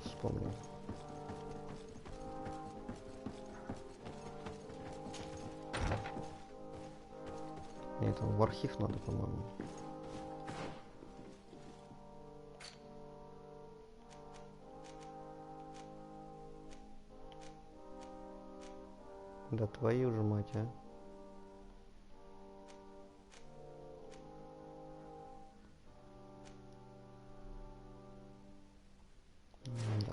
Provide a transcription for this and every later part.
Вспомнил. Мне там в архив надо, по-моему. Да твою же мать, а. Да.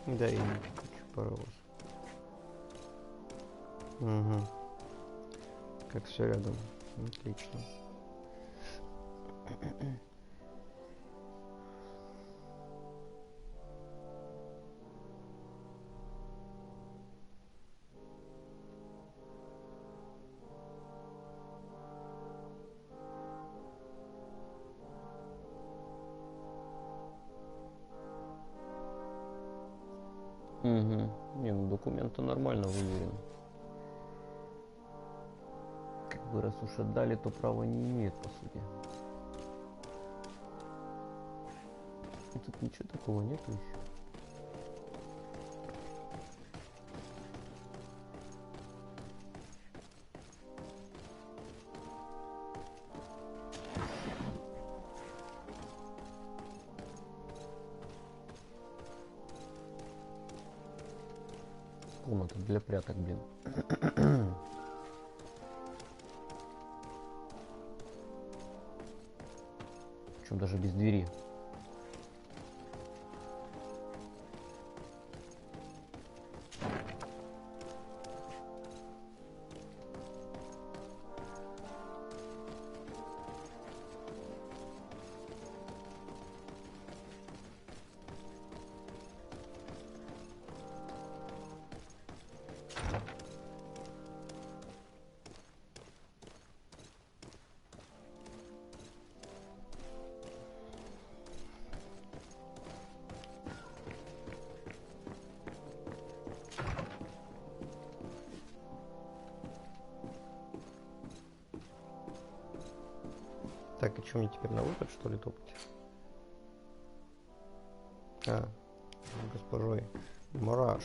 Да, и хочу паровоз. Угу. Как все рядом. Отлично. Угу. Не, ну документ-то нормально выверен. Как бы раз уж отдали, то права не имеет, по сути. И тут ничего такого нету еще. Комната для пряток, блин. Причем даже без двери. Так, и что мне теперь на выход, что ли, топать? А, с госпожой Мураш.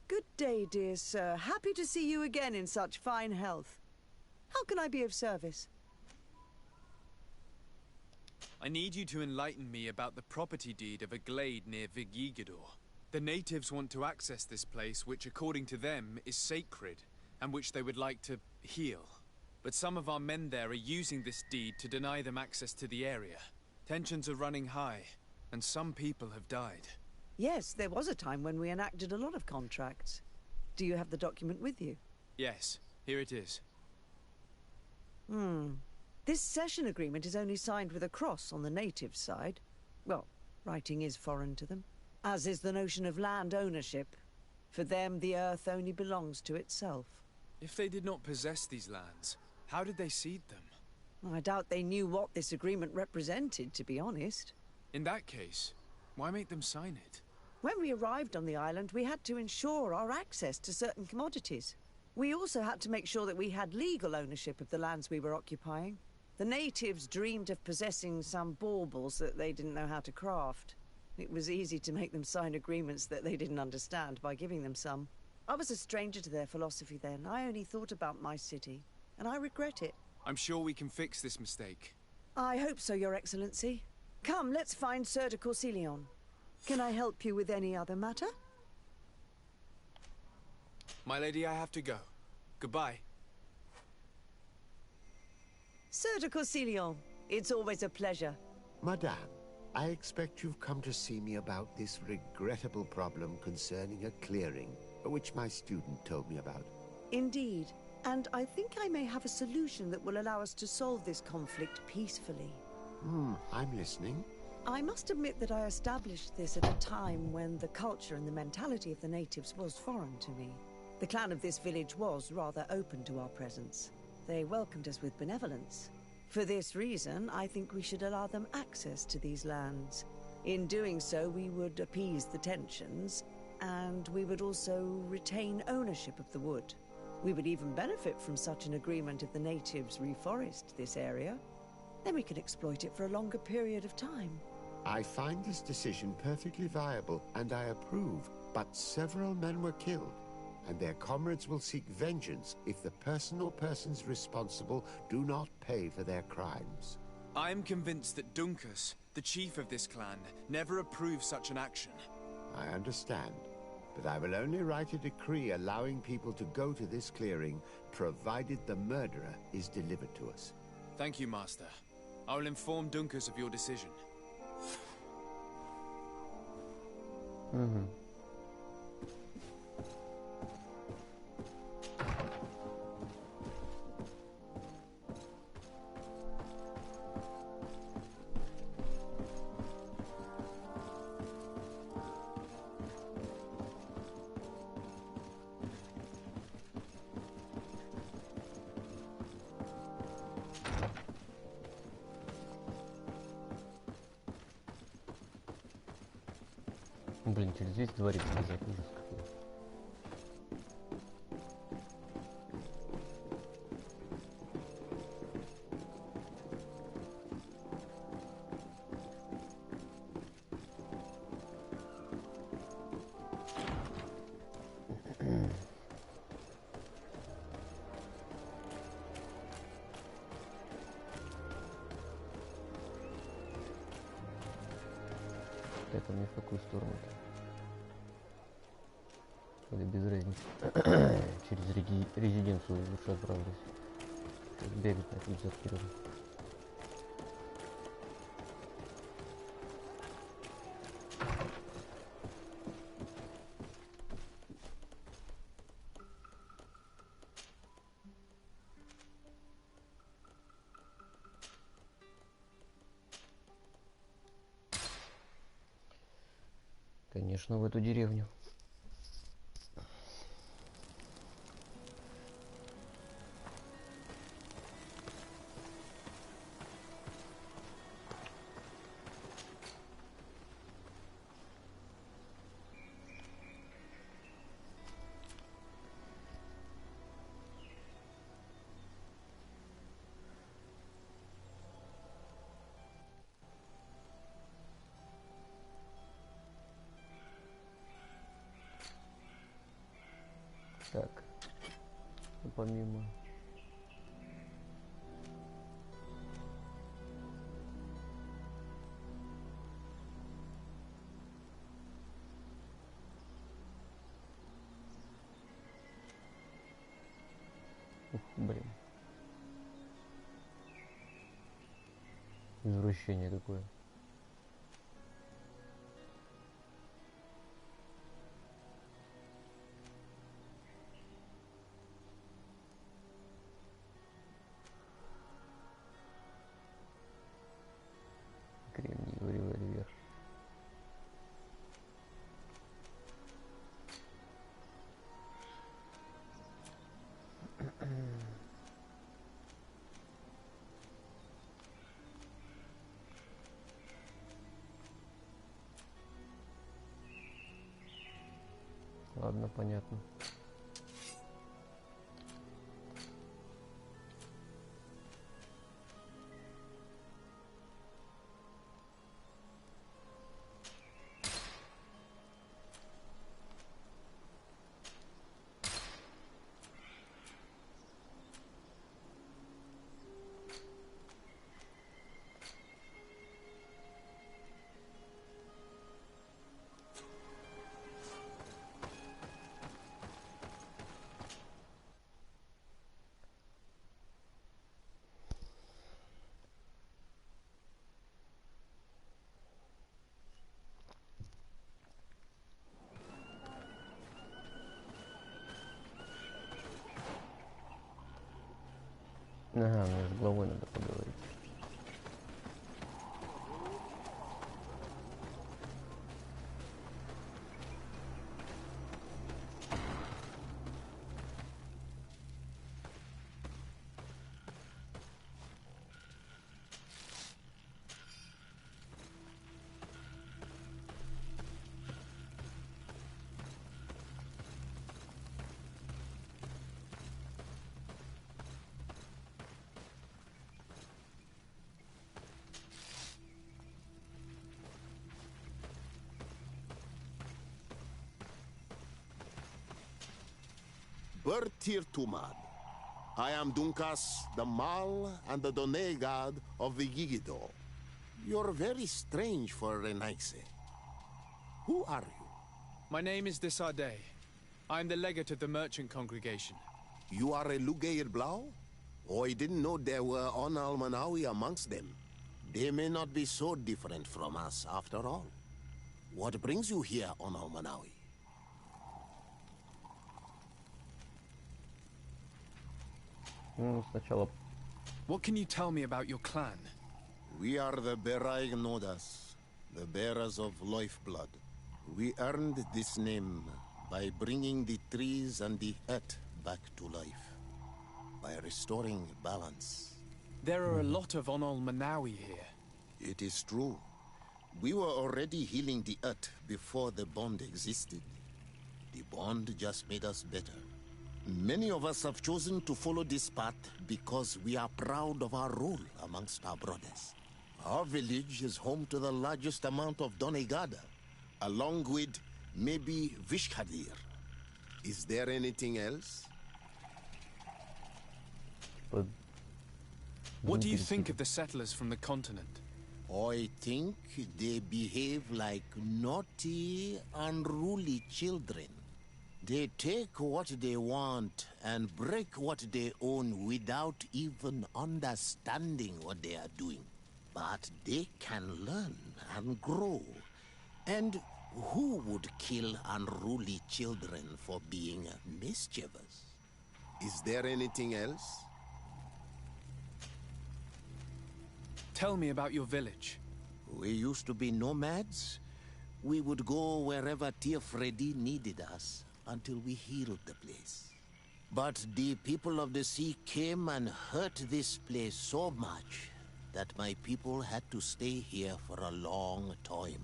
Good day, dear sir. Happy to see you again in such fine health. How can I be of service? I need you to enlighten me about the property deed of a glade near Vigigidor. The natives want to access this place, which according to them is sacred, and which they would like to heal. But some of our men there are using this deed to deny them access to the area. Tensions are running high, and some people have died. Yes, there was a time when we enacted a lot of contracts. Do you have the document with you? Yes, here it is. This cession agreement is only signed with a cross on the native side. Well, writing is foreign to them, as is the notion of land ownership. For them, the earth only belongs to itself. If they did not possess these lands, how did they cede them? I doubt they knew what this agreement represented, to be honest. In that case, why make them sign it? When we arrived on the island, we had to ensure our access to certain commodities. We also had to make sure that we had legal ownership of the lands we were occupying. The natives dreamed of possessing some baubles that they didn't know how to craft. It was easy to make them sign agreements that they didn't understand by giving them some. I was a stranger to their philosophy then. I only thought about my city, and I regret it. I'm sure we can fix this mistake. I hope so, Your Excellency. Come, let's find Sir de Corsilion. Can I help you with any other matter? My lady, I have to go. Goodbye. Sir de Corsilion, it's always a pleasure. Madame, I expect you've come to see me about this regrettable problem concerning a clearing, which my student told me about. Indeed. And I think I may have a solution that will allow us to solve this conflict peacefully. I'm listening. I must admit that I established this at a time when the culture and the mentality of the natives was foreign to me. The clan of this village was rather open to our presence. They welcomed us with benevolence. For this reason, I think we should allow them access to these lands. In doing so, we would appease the tensions, and we would also retain ownership of the wood. We would even benefit from such an agreement if the natives reforest this area. Then we could exploit it for a longer period of time. I find this decision perfectly viable, and I approve. But several men were killed, and their comrades will seek vengeance if the person or persons responsible do not pay for their crimes. I am convinced that Dunkus, the chief of this clan, never approved such an action. I understand, but I will only write a decree allowing people to go to this clearing, provided the murderer is delivered to us. Thank you, Master. I will inform Dunkus of your decision. Блин, через весь дворец бежать, ужас какой. Это мне в какую сторону-то? Или без разницы? Через резиденцию лучше отправлюсь. Бегать на 50 вперед. Конечно, в эту деревню. Так, ну, помимо... Ух, блин. Извращение какое. Кремниевый револьвер. Ладно, понятно. Ага, мне с главой надо поговорить. Bertir Tumad. I am Dunkas, the Mal and the Donegad of the Yigido. You're very strange for Renaise. Who are you? My name is Desade. I'm the legate of the merchant congregation. You are a Lugeir Blau? Oh, I didn't know there were Onal Manawi amongst them. They may not be so different from us after all. What brings you here, Onal Manawi? Сначала What can you tell me about your clan? We are the Beraig Nodas, the bearers of lifeblood. We earned this name by bringing the trees and the earth back to life, by restoring balance. There are a lot of Onol Manawi here. It is true. We were already healing the earth before the bond existed. The bond just made us better. Many of us have chosen to follow this path because we are proud of our role amongst our brothers. Our village is home to the largest amount of Donegada, along with maybe Vishkadir. Is there anything else? под... What do you think of the settlers from the continent? I think they behave like naughty, unruly children. They take what they want and break what they own without even understanding what they are doing. But they can learn and grow. And who would kill unruly children for being mischievous? Is there anything else? Tell me about your village. We used to be nomads. We would go wherever Tia Freddy needed us until we healed the place. But the people of the sea came and hurt this place so much that my people had to stay here for a long time.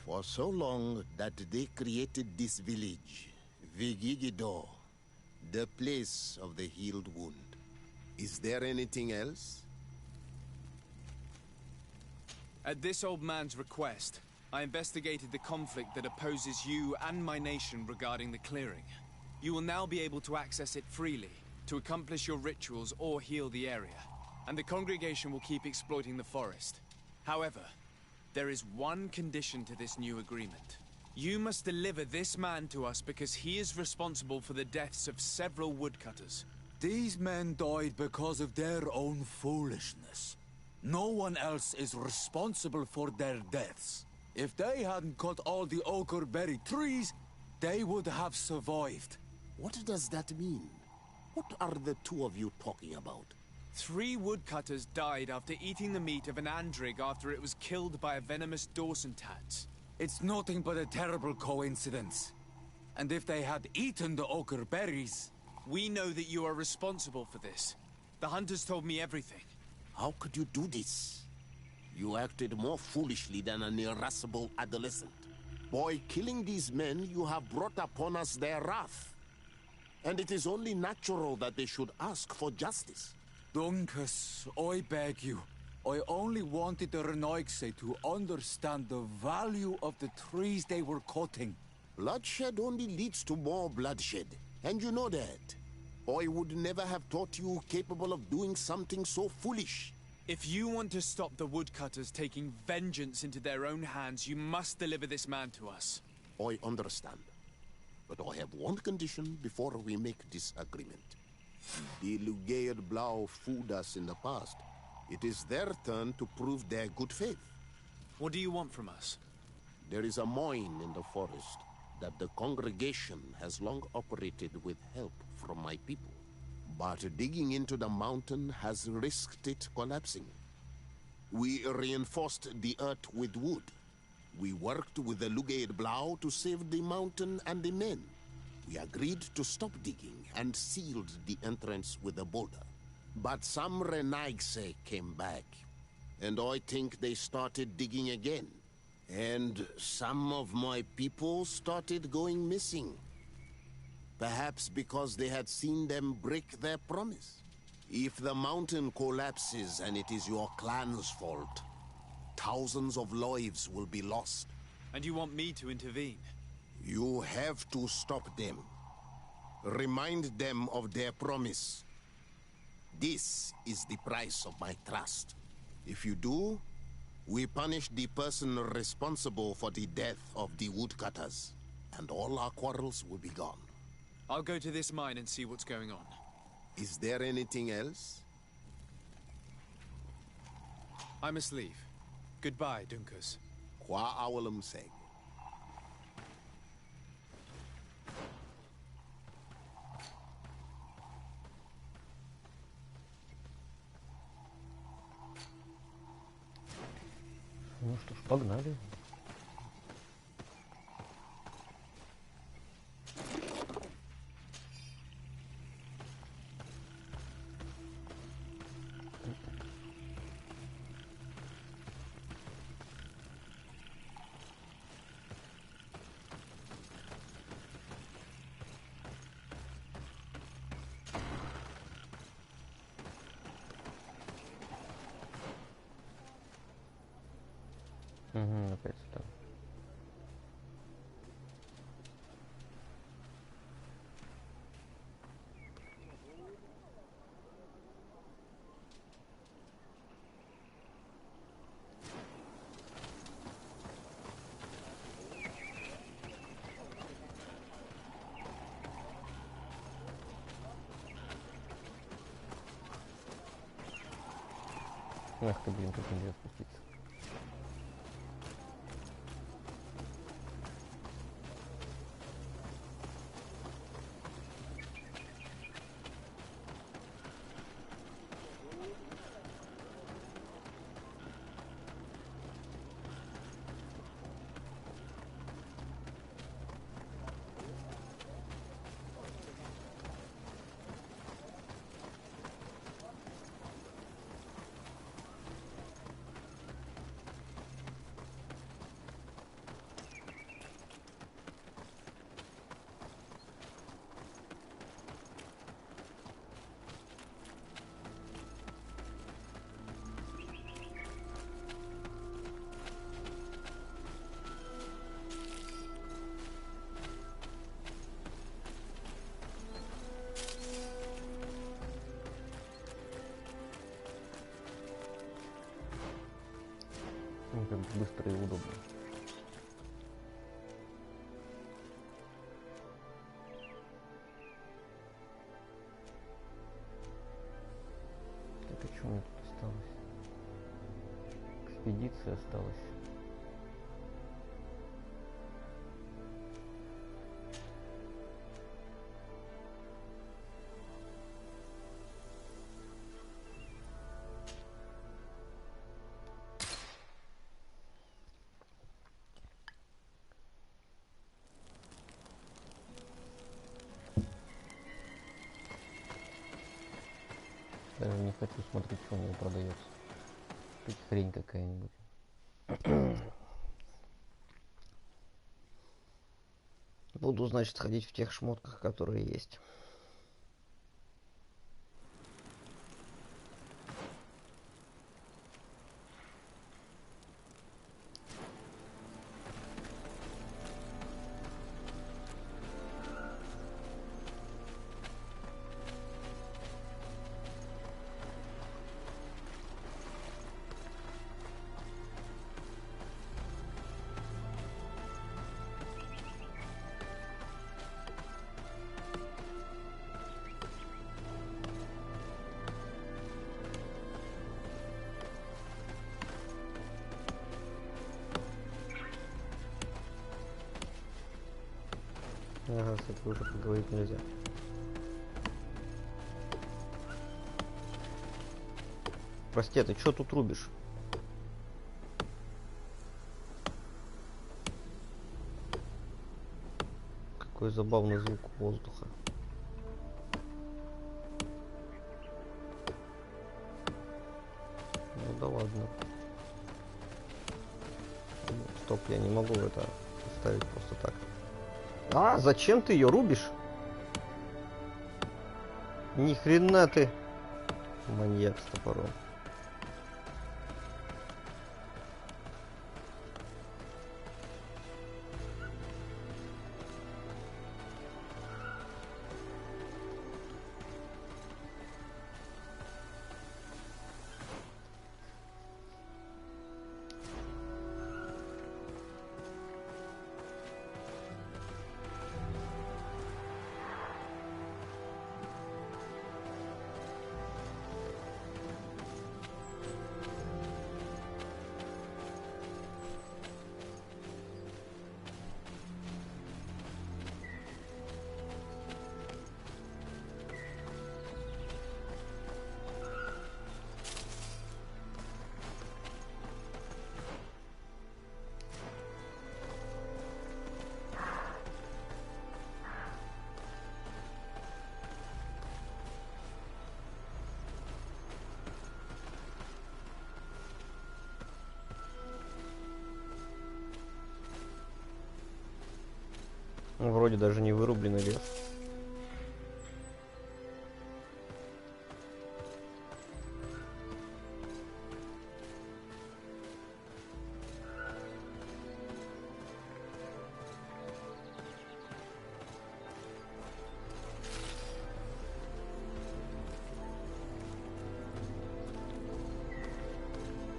For so long that they created this village, Vigigido, the place of the healed wound. Is there anything else? At this old man's request, I investigated the conflict that opposes you and my nation regarding the clearing. You will now be able to access it freely, to accomplish your rituals or heal the area. And the congregation will keep exploiting the forest. However, there is one condition to this new agreement. You must deliver this man to us because he is responsible for the deaths of several woodcutters. These men died because of their own foolishness. No one else is responsible for their deaths. If they hadn't cut all the ochreberry trees, they would have survived. What does that mean? What are the two of you talking about? 3 woodcutters died after eating the meat of an andrig after it was killed by a venomous Dawson tat. It's nothing but a terrible coincidence. And if they had eaten the ochreberries... We know that you are responsible for this. The hunters told me everything. How could you do this? You acted more foolishly than an irascible adolescent. By killing these men, you have brought upon us their wrath. And it is only natural that they should ask for justice. Duncus, I beg you. I only wanted the Renoixe to understand the value of the trees they were cutting. Bloodshed only leads to more bloodshed, and you know that. I would never have thought you capable of doing something so foolish. If you want to stop the woodcutters taking vengeance into their own hands, you must deliver this man to us. I understand. But I have one condition before we make this agreement. The Lugaid Blau fooled us in the past. It is their turn to prove their good faith. What do you want from us? There is a mine in the forest that the congregation has long operated with help from my people. But digging into the mountain has risked it collapsing. We reinforced the earth with wood. We worked with the Lugaid Blau to save the mountain and the men. We agreed to stop digging and sealed the entrance with a boulder. But some Renoixe came back, and I think they started digging again. And some of my people started going missing. Perhaps because they had seen them break their promise. If the mountain collapses and it is your clan's fault, thousands of lives will be lost. And you want me to intervene? You have to stop them. Remind them of their promise. This is the price of my trust. If you do, we punish the person responsible for the death of the woodcutters, and all our quarrels will be gone. I'll go to this mine and see what's going on. Is there anything else? I must leave. Goodbye, Duncus. Qua awalum seg. Ну что ж, погнали. Угу, опять сюда. Ах ты, блин, как нельзя спуститься. Ну, как быстро и удобно. Так, а что у меня тут осталось? Экспедиция осталась. Даже не хочу смотреть, что у него продается. Тут хрень какая-нибудь. Буду, значит, ходить в тех шмотках, которые есть. Ага, с этой уже поговорить нельзя. Прости, ты что тут рубишь? Какой забавный звук воздуха. Ну да ладно. Стоп, я не могу это ставить просто так. А, зачем ты ее рубишь? Ни хрена ты маньяк с топором. Вроде даже не вырубленный лес.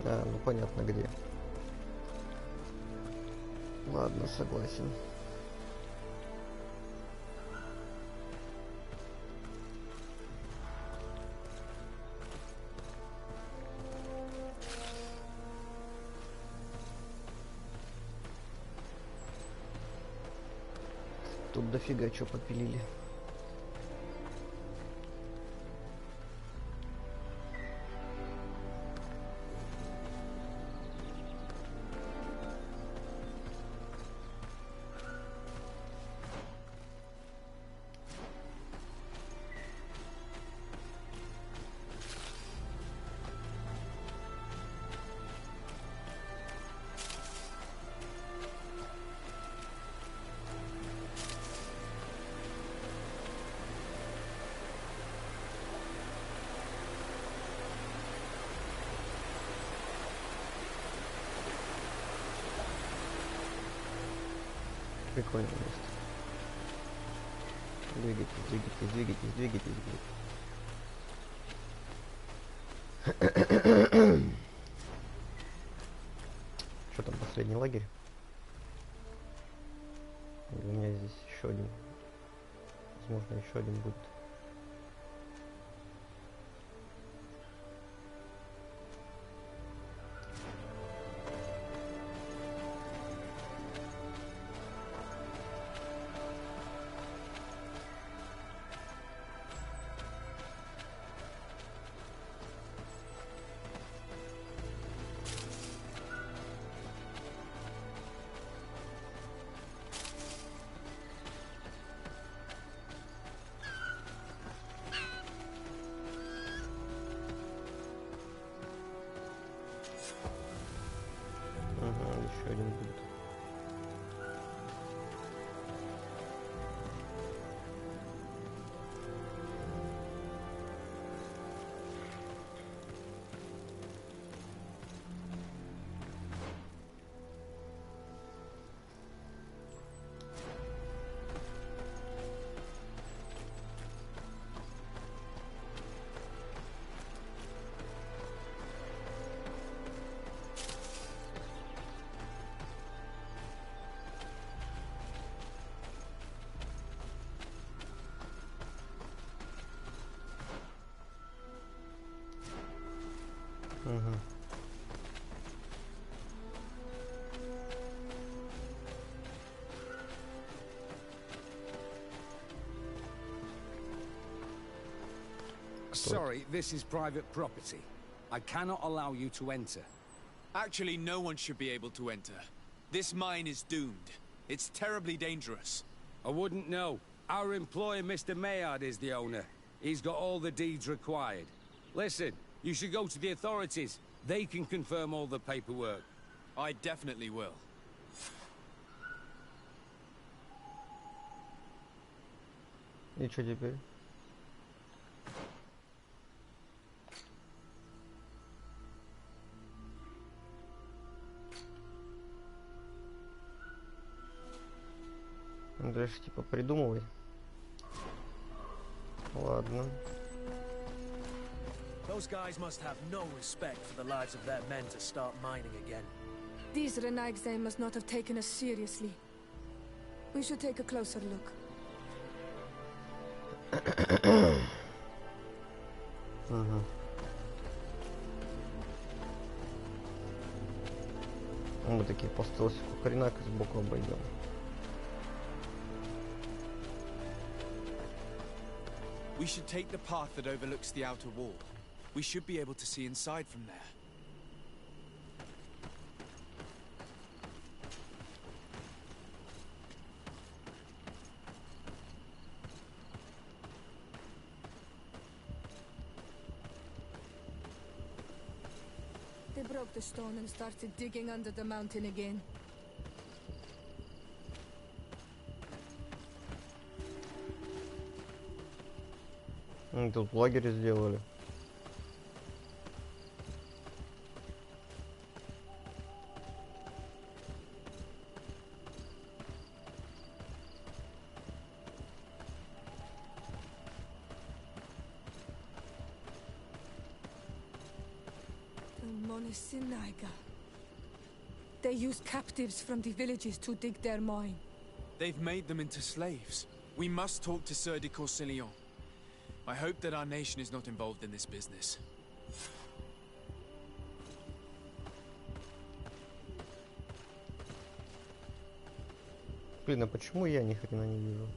А, ну понятно где. Ладно, согласен. Тут дофига что попилили. Прикольное место. Двигайтесь, двигайтесь, двигайтесь, двигайтесь, двигайтесь. Что там, последний лагерь? У меня здесь еще один. Возможно, еще один будет. Угу. Sorry, this is private property. I cannot allow you to enter. Actually, no one should be able to enter. This mine is doomed. It's terribly dangerous. I wouldn't know. Our employer, Mr. Maillard, is the owner. He's got all the deeds required. Listen, you should go to the authorities. They can confirm all the paperwork. I definitely will. И что теперь? Дальше типа придумывай. Ладно. Those guys must have no respect for the lives of their men to start mining again. These Renagse must not have taken us seriously. We should take a closer look. Угу. Мы такие по стелсику хренак и сбоку обойдем. We should take the path that overlooks the outer wall. We should be able to see inside from there. They broke the stone and started digging under the mountain again. Тут лагерь сделали. The Monisinaga. They use captives from the villages to dig their mine. They've made them into slaves. We must talk to Sieur de Courcillon. I hope that our nation is not involved in this business. Блин, а почему я ни хрена не вижу?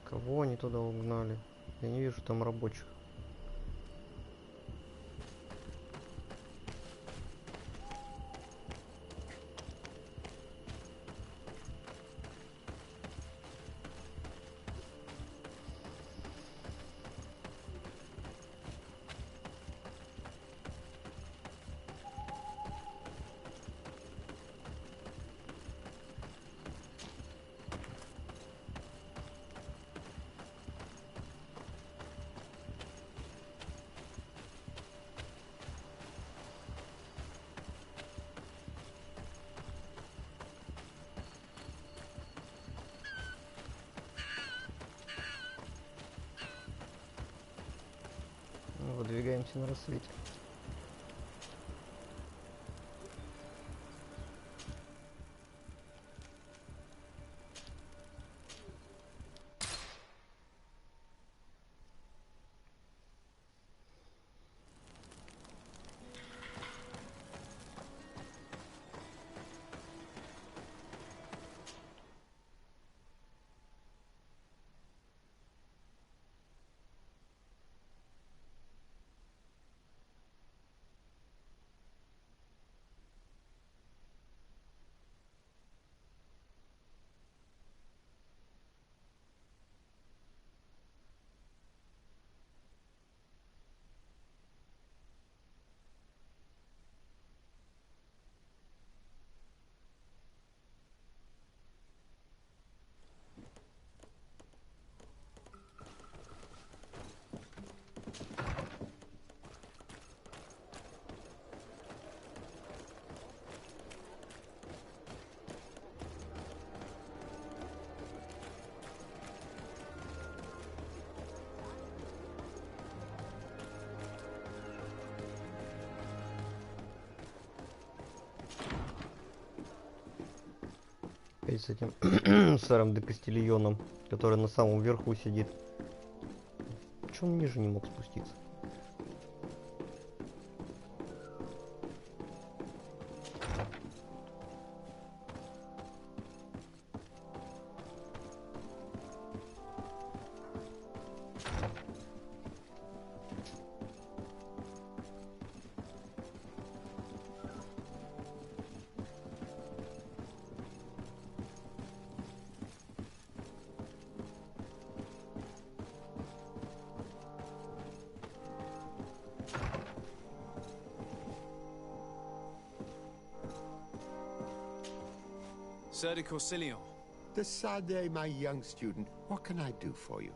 Кого они туда угнали? Я не вижу там рабочих. Выдвигаемся на рассвете. Опять с этим сэром де Кастильоном, который на самом верху сидит. Чё он ниже не мог спуститься? Sir de Corsilion. Decidez, my young student, what can I do for you?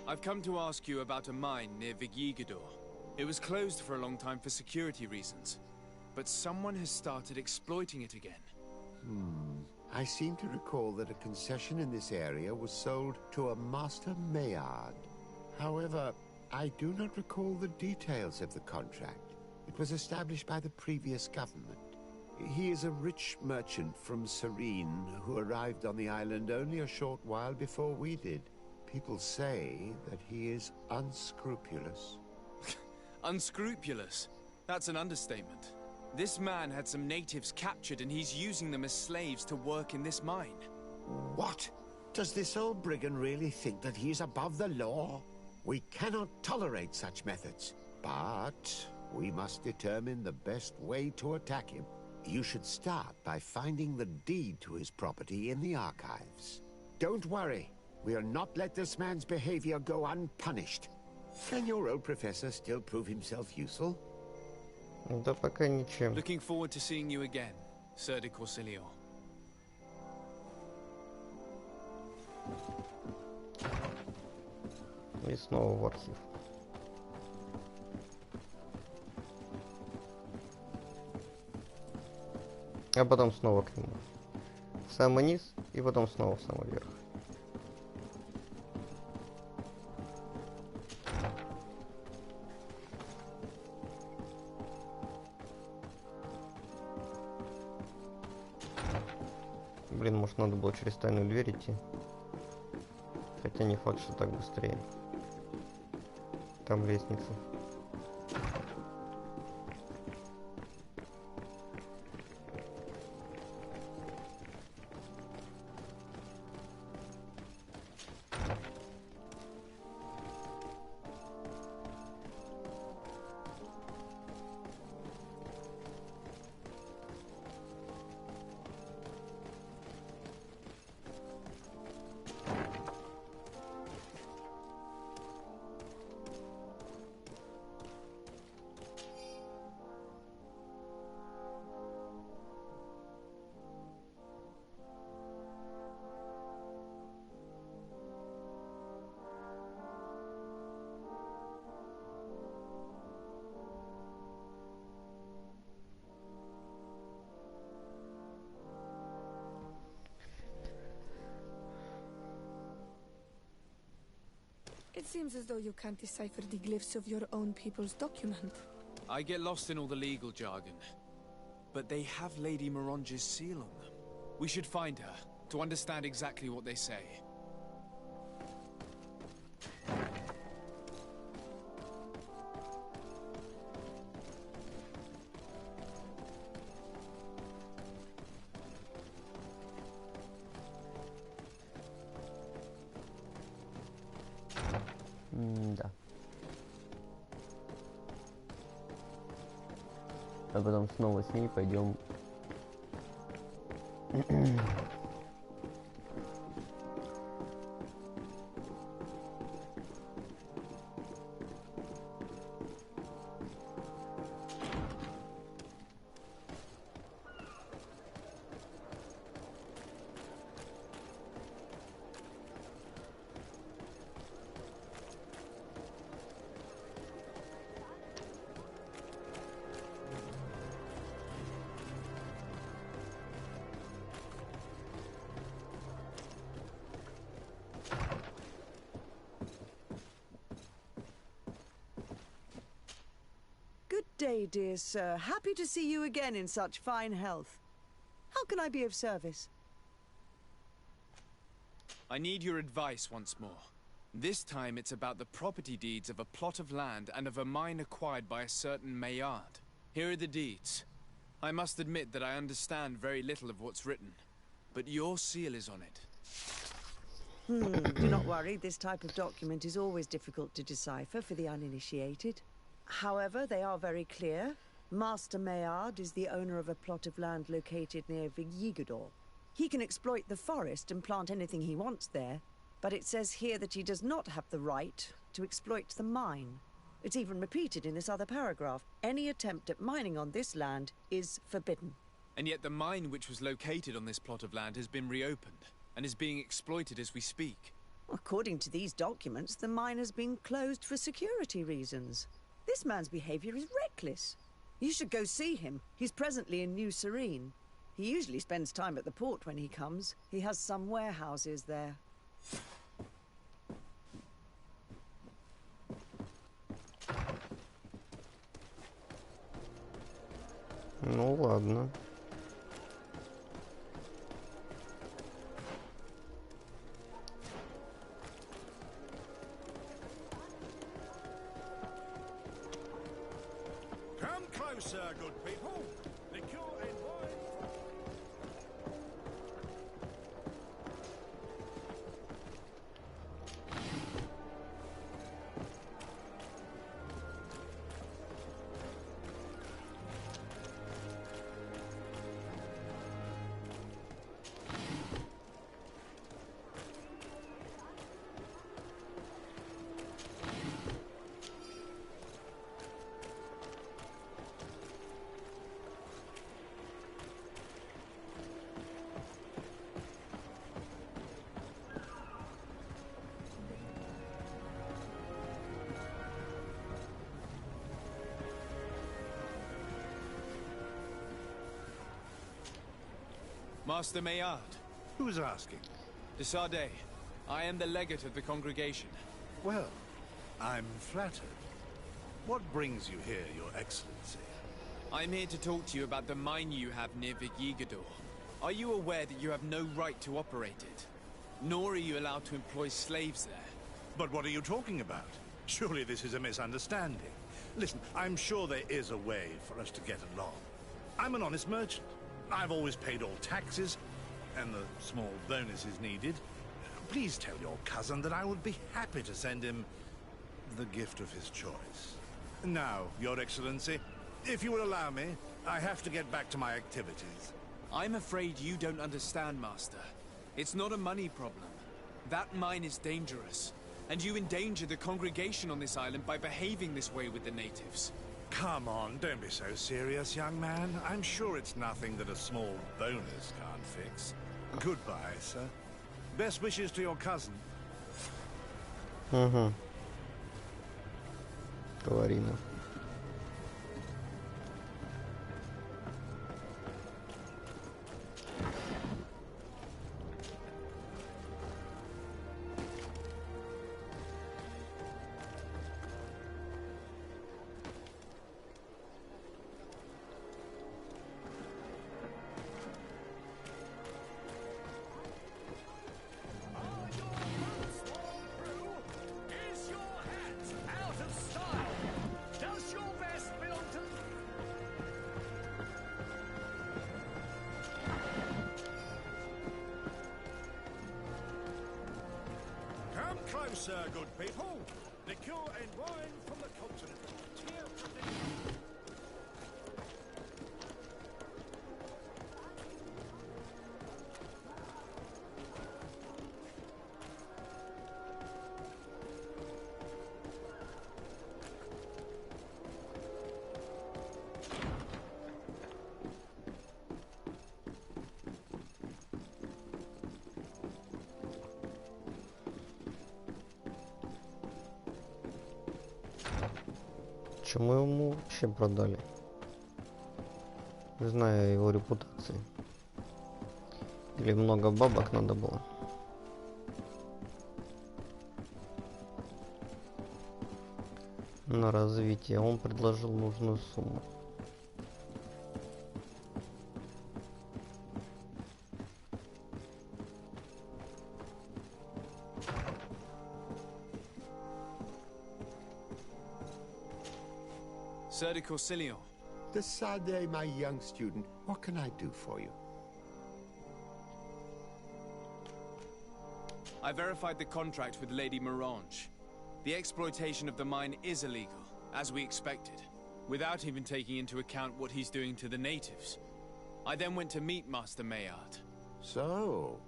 I've come to ask you about a mine near Vigigador. It was closed for a long time for security reasons, but someone has started exploiting it again. I seem to recall that a concession in this area was sold to a Master Maillard. However, I do not recall the details of the contract. It was established by the previous government. He is a rich merchant from Serene who arrived on the island only a short while before we did. People say that he is unscrupulous. Unscrupulous? That's an understatement. This man had some natives captured and he's using them as slaves to work in this mine. What? Does this old brigand really think that he is above the law? We cannot tolerate such methods, but we must determine the best way to attack him. You should start by finding the deed to his property in the archives. Don't worry, we'll not let this man's behavior go unpunished. Can your old professor still prove himself useful? Да пока ничем. Looking forward to seeing you again, Sir de Corsilion. И снова в архив. А потом снова к нему. В самый низ и потом снова в самый верх. Блин, может надо было через тайную дверь идти. Хотя не факт, что так быстрее. Там лестница. It seems as though you can't decipher the glyphs of your own people's document. I get lost in all the legal jargon, but they have Lady Moronge's seal on them. We should find her, to understand exactly what they say. Да. А потом снова с ней пойдем. day, dear sir. Happy to see you again in such fine health. How can I be of service? I need your advice once more. This time it's about the property deeds of a plot of land and of a mine acquired by a certain Maillard. Here are the deeds. I must admit that I understand very little of what's written, but your seal is on it. Do not worry, this type of document is always difficult to decipher for the uninitiated. However, they are very clear. Master Maillard is the owner of a plot of land located near Vigigador. He can exploit the forest and plant anything he wants there, but it says here that he does not have the right to exploit the mine. It's even repeated in this other paragraph. Any attempt at mining on this land is forbidden. And yet the mine which was located on this plot of land has been reopened, and is being exploited as we speak. According to these documents, the mine has been closed for security reasons. This man's behavior is reckless. You should go see him. He's presently in New Serene. He usually spends time at the port when he comes. He has some warehouses there. Ну ладно. Come closer, good people. The cure and wine. Master Maillard. Who's asking? De Sardet. I am the legate of the congregation. Well, I'm flattered. What brings you here, Your Excellency? I'm here to talk to you about the mine you have near Vigigador. Are you aware that you have no right to operate it? Nor are you allowed to employ slaves there. But what are you talking about? Surely this is a misunderstanding. Listen, I'm sure there is a way for us to get along. I'm an honest merchant. I've always paid all taxes, and the small bonuses needed. Please tell your cousin that I would be happy to send him the gift of his choice. Now, Your Excellency, if you will allow me, I have to get back to my activities. I'm afraid you don't understand, Master. It's not a money problem. That mine is dangerous, and you endanger the congregation on this island by behaving this way with the natives. Come on, don't be so serious, young man. I'm sure it's nothing that a small bonus can't fix. Goodbye, sir. Best wishes to your cousin. Говорина. Closer, good people. Liqueur and wine from the continent. Here from the... Почему ему вообще продали? Не знаю его репутации. Или много бабок надо было. На развитие. Он предложил нужную сумму. Sir de Corsilion. Decidez, my young student, what can I do for you? I verified the contract with Lady Morange. The exploitation of the mine is illegal, as we expected, without even taking into account what he's doing to the natives. I then went to meet Master Maillard. So,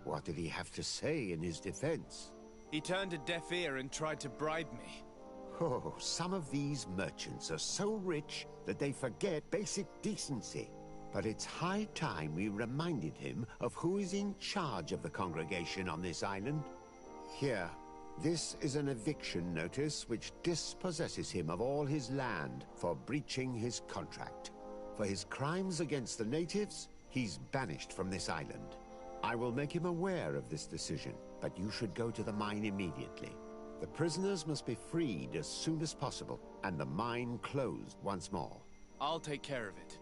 what did he have to say in his defense? He turned a deaf ear and tried to bribe me. Oh, some of these merchants are so rich that they forget basic decency. But it's high time we reminded him of who is in charge of the congregation on this island. Here, this is an eviction notice which dispossesses him of all his land for breaching his contract. For his crimes against the natives, he's banished from this island. I will make him aware of this decision, but you should go to the mine immediately. The prisoners must be freed as soon as possible, and the mine closed once more. I'll take care of it.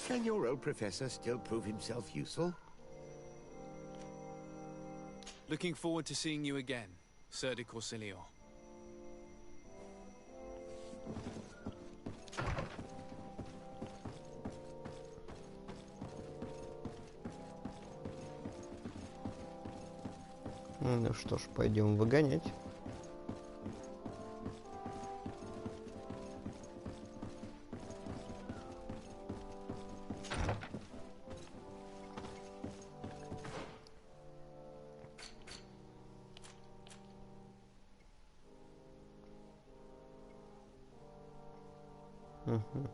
Can your old professor still prove himself useful? Looking forward to seeing you again, Sir de Corsilion. Ну что ж, пойдем выгонять. Угу.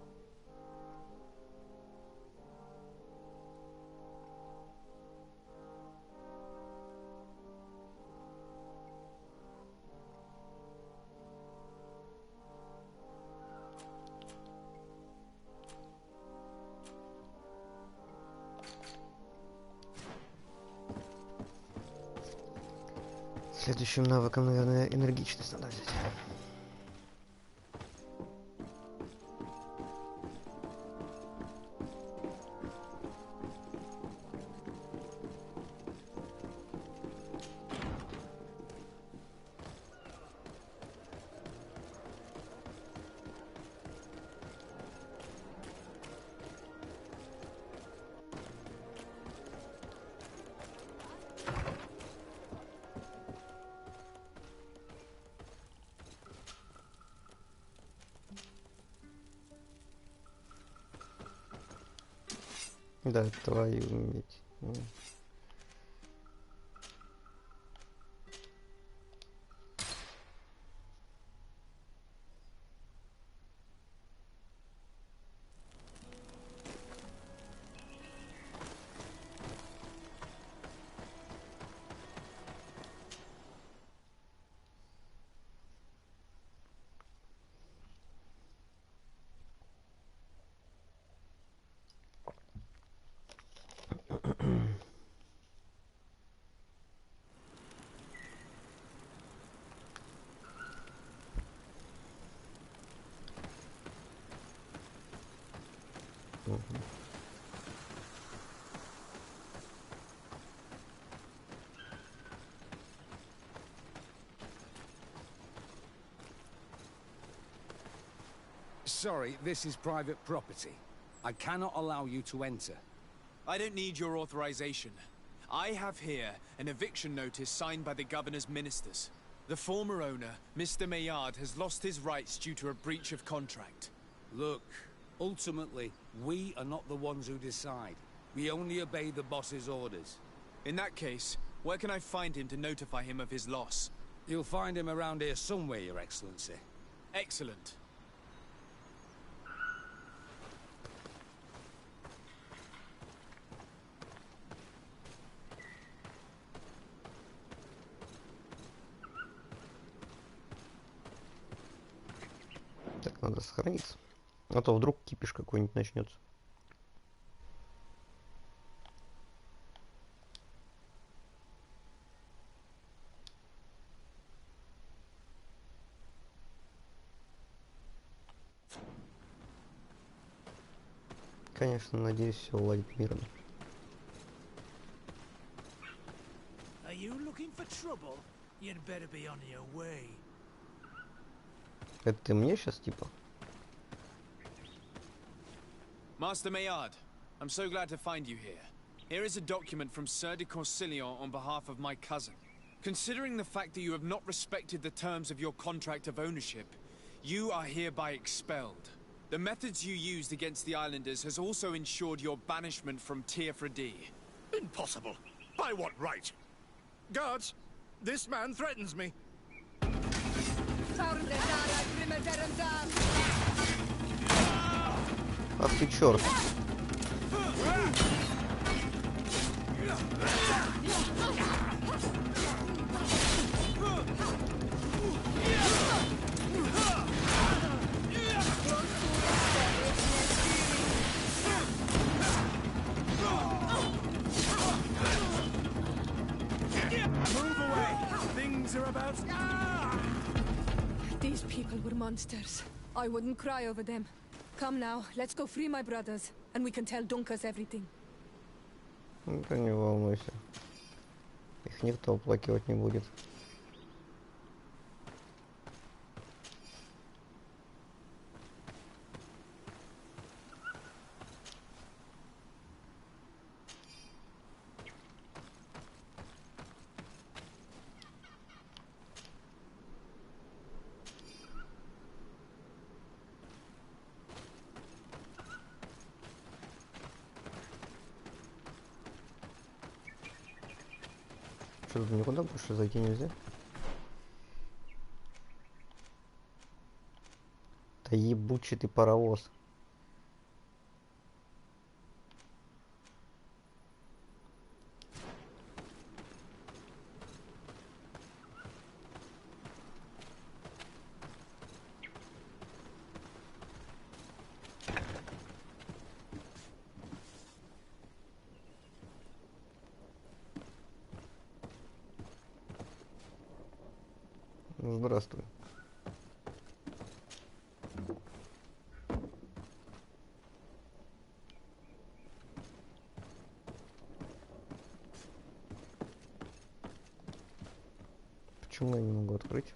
Следующим навыком, наверное, энергичность надо взять. Да, твою медь. Sorry, this is private property. I cannot allow you to enter. I don't need your authorization. I have here an eviction notice signed by the governor's ministers. The former owner, Mr. Maillard, has lost his rights due to a breach of contract. Look, ultimately, we are not the ones who decide. We only obey the boss's orders. In that case, where can I find him to notify him of his loss? You'll find him around here somewhere, Your Excellency. Excellent. Так, надо сохраниться. А то вдруг кипиш какой-нибудь начнется. Конечно, надеюсь, все уладит мирно. Are you looking for trouble? You'd better be on your way. Это ты мне сейчас типа? Master Maillard, I'm so glad to find you here. Here is a document from Sir de Corsillon on behalf of my cousin. Considering the fact that you have not respected the terms of your contract of ownership, you are hereby expelled. The methods you used against the islanders has also ensured your banishment from Tiafredi. Impossible. By what right? Guards, this man threatens me. Ах ты черт! These people were monsters. I wouldn't cry over them. Come now, let's go free my brothers, and we can tell Dunkas everything. Да не волнуйся. Их никто оплакивать не будет. Что, тут никуда больше зайти нельзя? Да ебучий ты паровоз. Здравствуй. Почему я не могу открыть?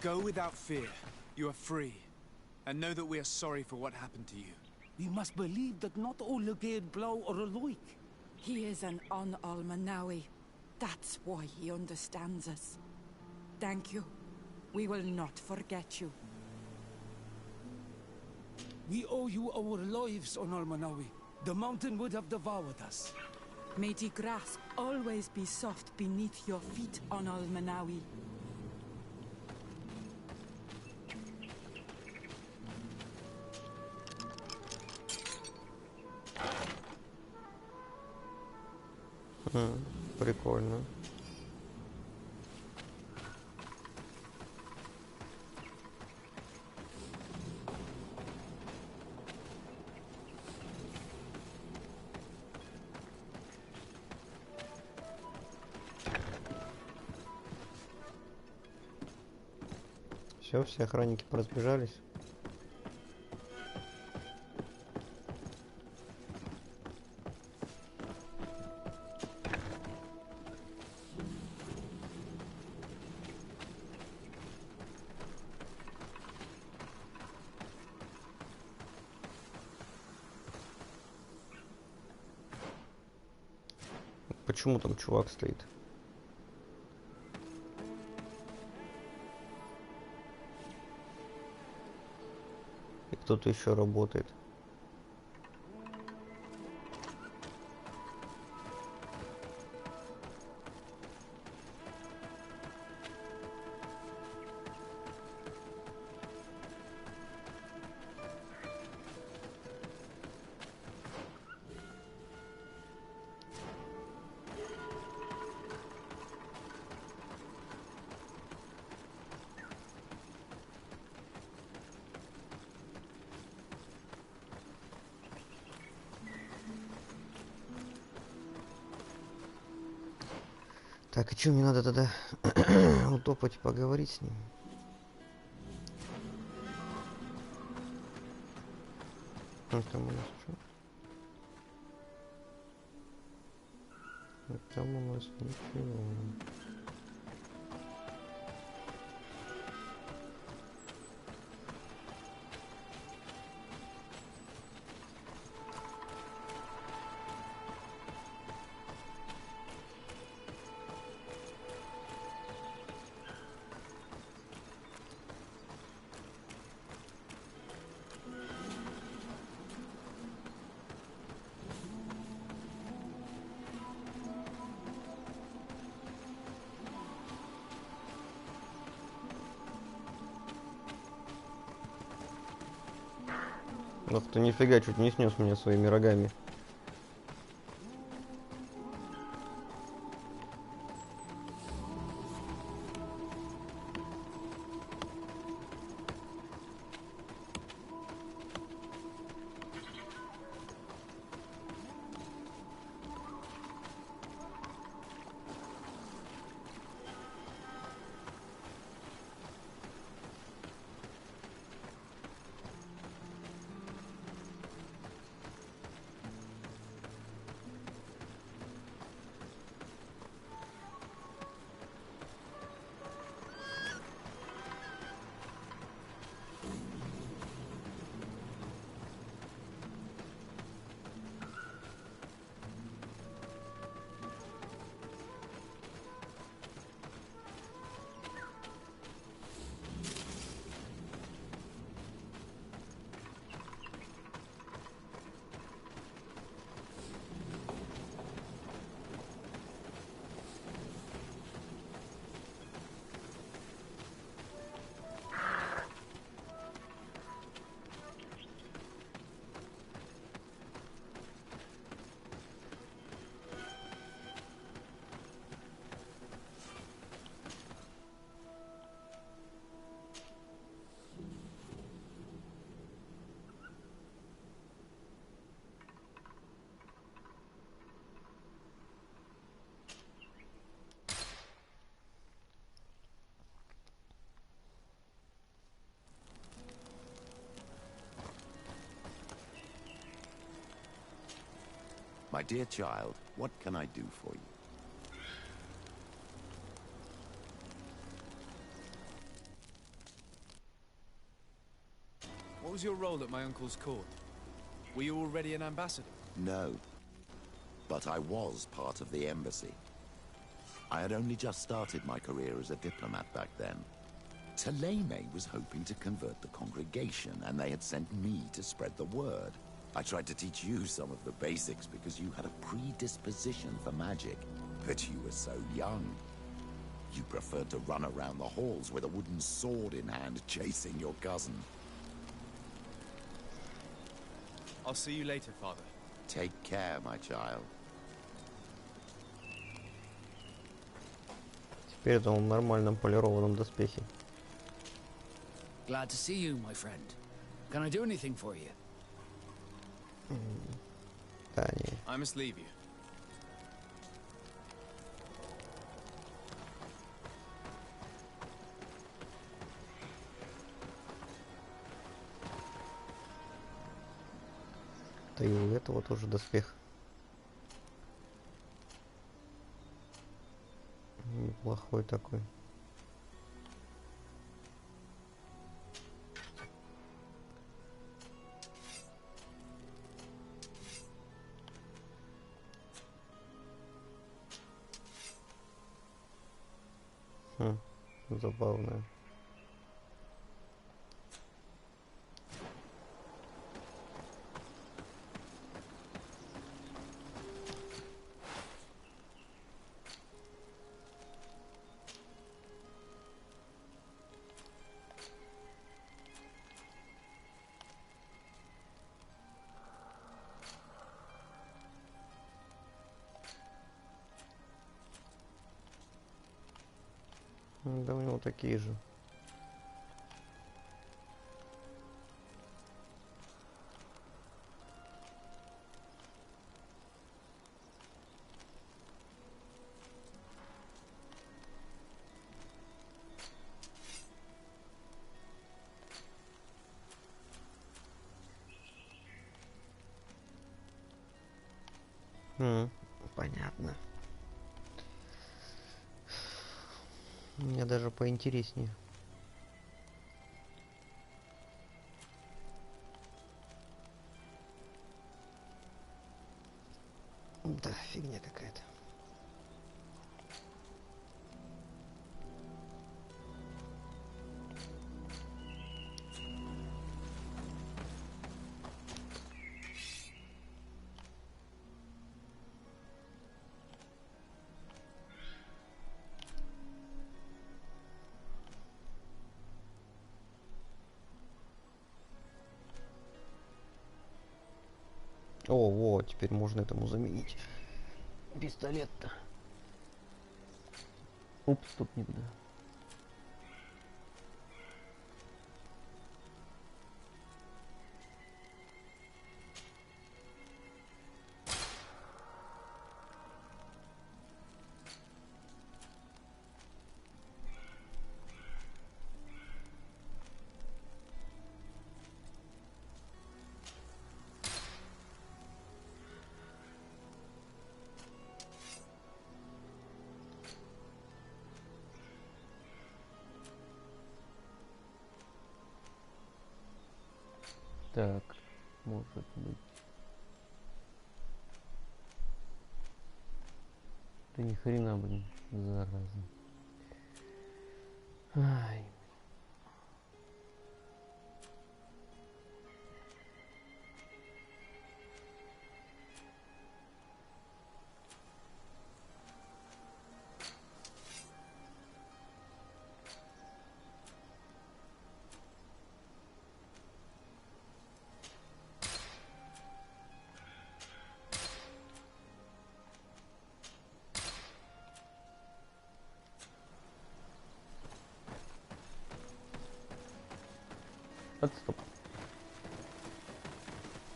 Go without fear. You are free. And know that we are sorry for what happened to you. We must believe that not all Legade Blow are alike. He is an Almanawi. That's why he understands us. Thank you. We will not forget you. We owe you our lives on Almanawi. The mountain would have devoured us. May the grass always be soft beneath your feet on Almanawi. Прикольно. Все охранники поразбежались. Почему там чувак стоит? И кто-то еще работает. Так, и что мне надо тогда утопать, поговорить с ним? А там у нас что? А там у нас ничего. Ах ты нифига, чуть не снес меня своими рогами. My dear child, what can I do for you? What was your role at my uncle's court? Were you already an ambassador? No. But I was part of the embassy. I had only just started my career as a diplomat back then. Taleme was hoping to convert the congregation, and they had sent me to spread the word. I tried to teach you some of the basics because you had a predisposition for magic, but you were so young. You preferred to run around the halls with a wooden sword in hand, chasing your cousin. I'll see you later, Father. Take care, my child. Теперь это он в нормальном полированном доспехе. Glad to see you, my friend. Can I do anything for you? Да, не. I must leave you. Да и у этого тоже доспех. Неплохой такой. Забавно. Да, у него такие же. Понятно. Мне даже поинтереснее. Да, фигня какая-то. О, вот, теперь можно этому заменить пистолет-то. Упс, тут не туда. Так, может быть. Да ни хрена, блин, зараза. Ай. Стоп.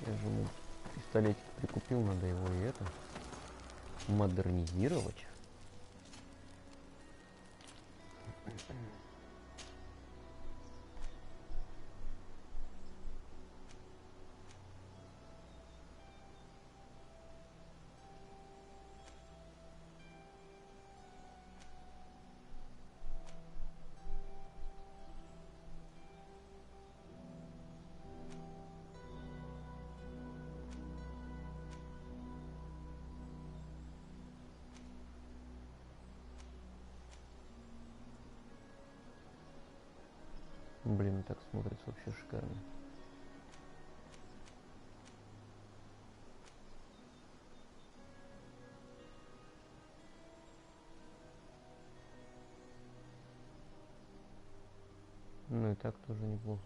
Я же ему пистолетик прикупил, надо его и это модернизировать. Блин, так смотрится вообще шикарно. Ну и так тоже неплохо.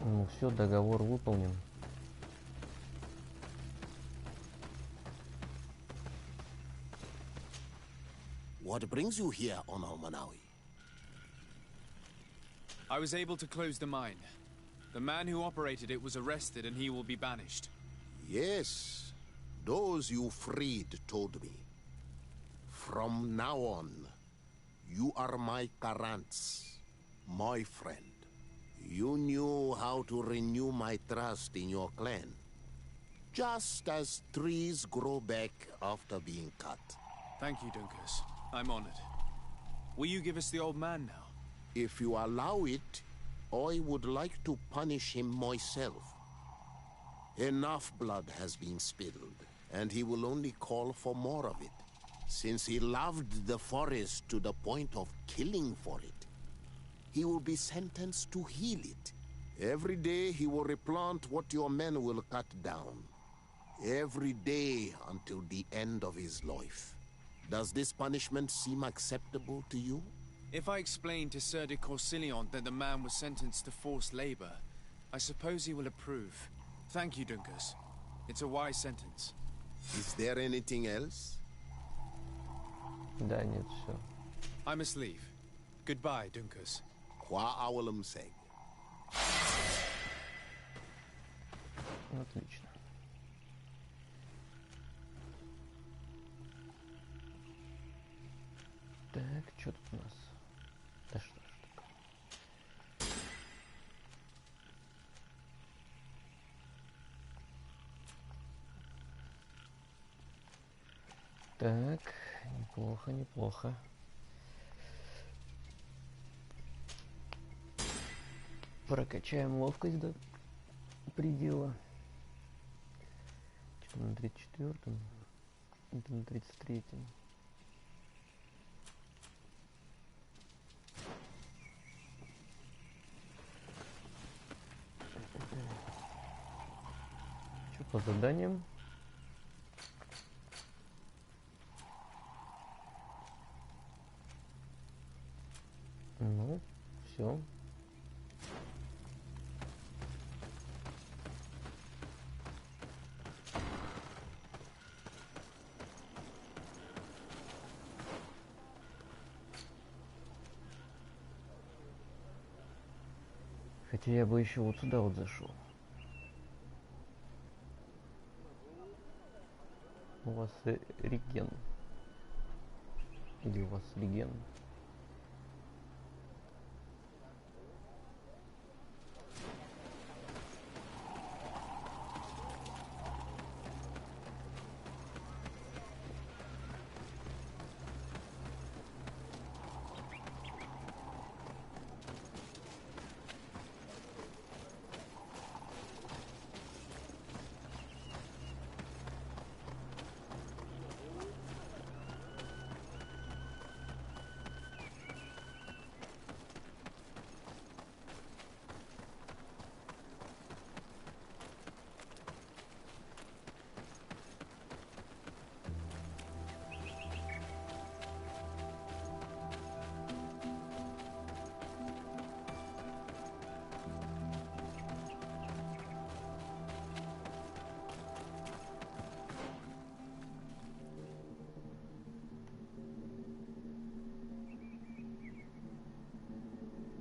Ну все, договор выполнен. What brings you here on Almanawi? I was able to close the mine. The man who operated it was arrested and he will be banished. Yes, those you freed told me. From now on, you are my Karants, my friend. You knew how to renew my trust in your clan. Just as trees grow back after being cut. Thank you, Dunkus. I'm honored. Will you give us the old man now? If you allow it, I would like to punish him myself. Enough blood has been spilled, and he will only call for more of it. Since he loved the forest to the point of killing for it, he will be sentenced to heal it. Every day he will replant what your men will cut down. Every day until the end of his life. Does this punishment seem acceptable to you? If I explain to Sir de Corsillon that the man was sentenced to forced labor, I suppose he will approve. Thank you, Dunkers. It's a wise sentence. Is there anything else? Да, нет, все. I must leave. Goodbye, Dunkers. Qua awalum seg. Отлично. Так, что тут у нас? Да что ж такое? Так, неплохо, неплохо. Прокачаем ловкость до предела. Что на 34-м? Это на 33-м. Что по заданиям? Ну, все. Хотя я бы еще вот сюда вот зашел. У вас реген. Или у вас реген?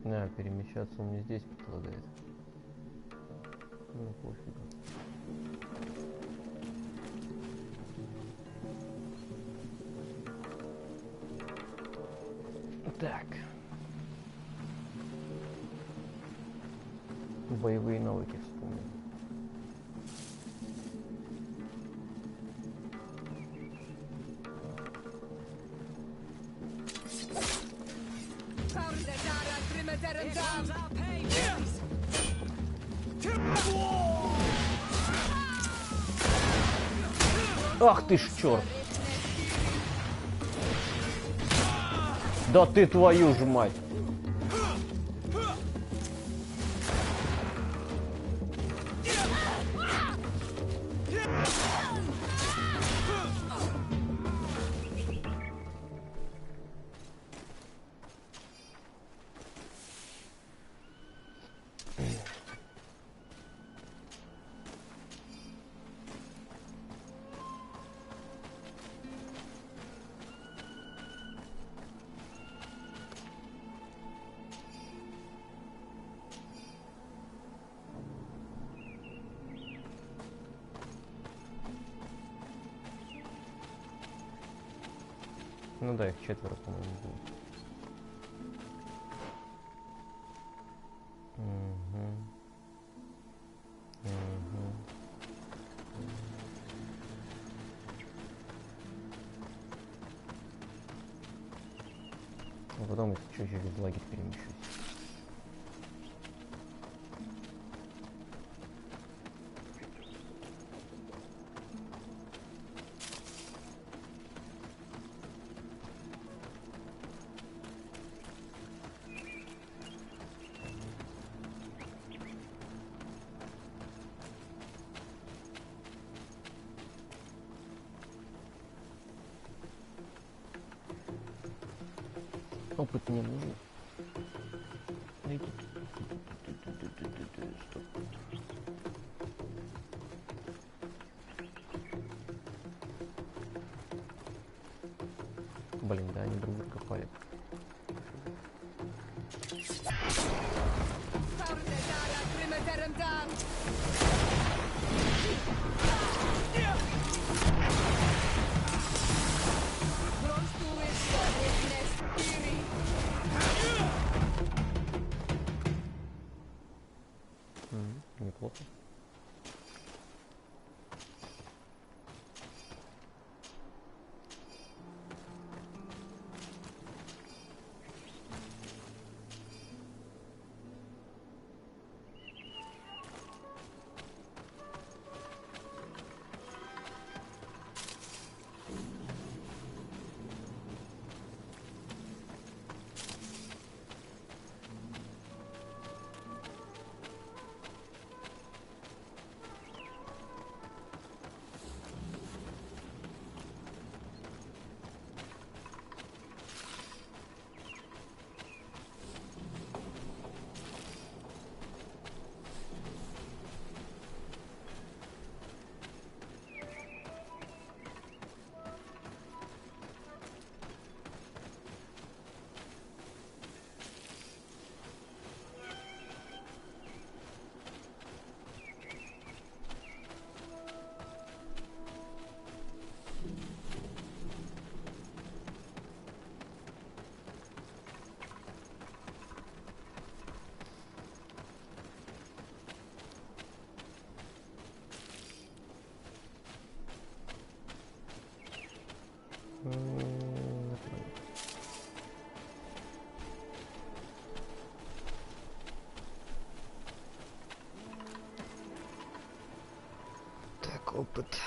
Да, перемещаться он мне здесь предлагает. Ну, пофигу. Так. Боевые навыки вспомнил. Ах ты ж черт! Да ты твою ж мать! Ну да, их четверо, по-моему, будет. А потом, если что, через лагерь перемещусь. Опыт мне нужен. Блин, да, они друг друга палят. Неплохо. Так, опыт.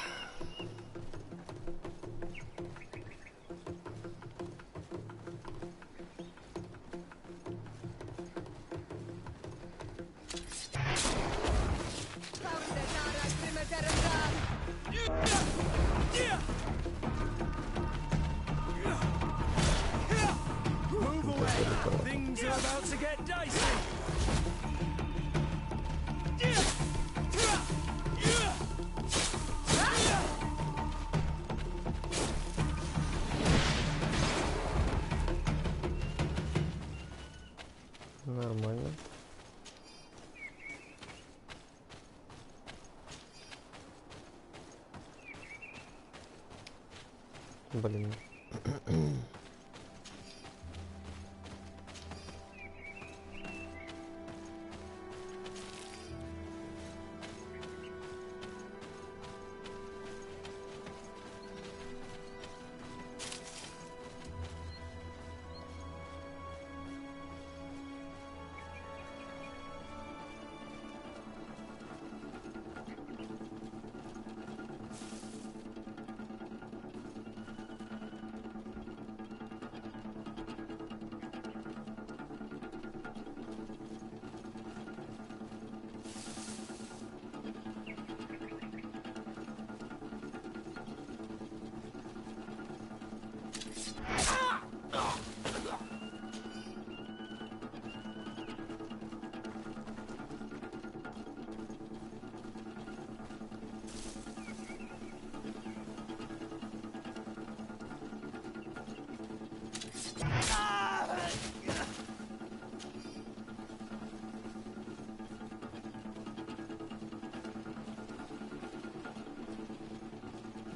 Move away. Things are about to get dicey. Нормально. Блин.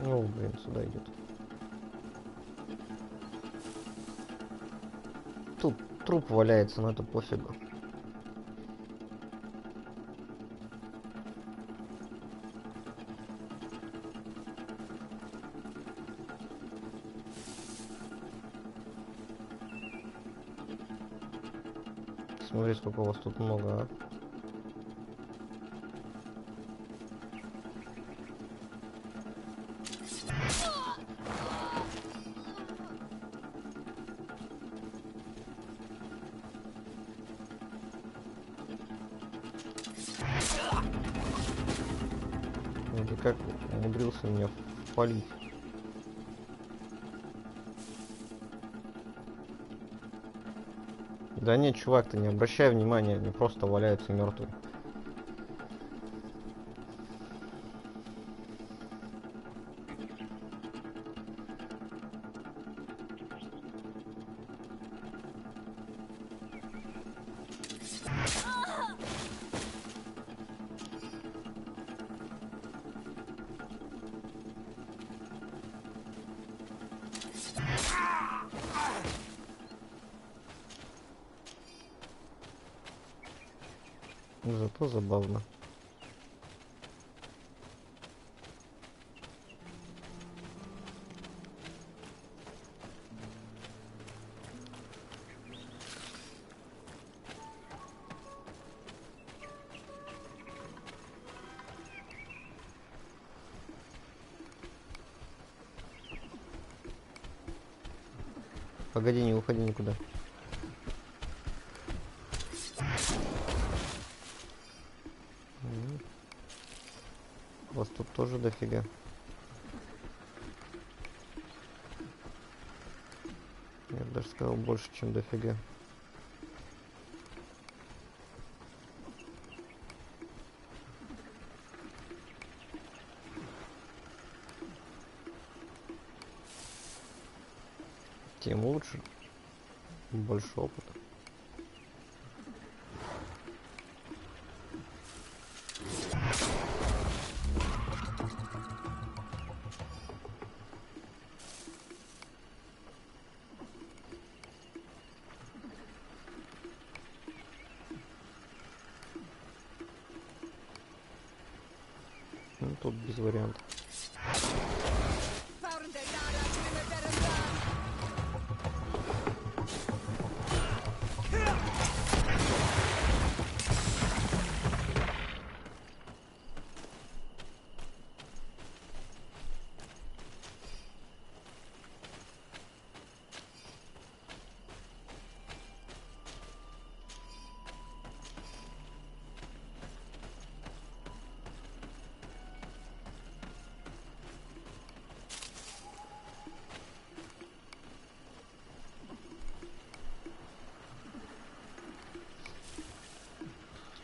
О, блин, сюда идет. Тут труп валяется, но это пофигу. Смотри, сколько у вас тут много, а. Или как умудрился меня впалить. Да нет, чувак, ты не обращай внимания, они просто валяются мертвые. Зато забавно. Погоди, не уходи никуда. Вас тут тоже дофига. Я бы даже сказал, больше, чем дофига. Тем лучше. Больше опыта. Ну, тут без вариантов.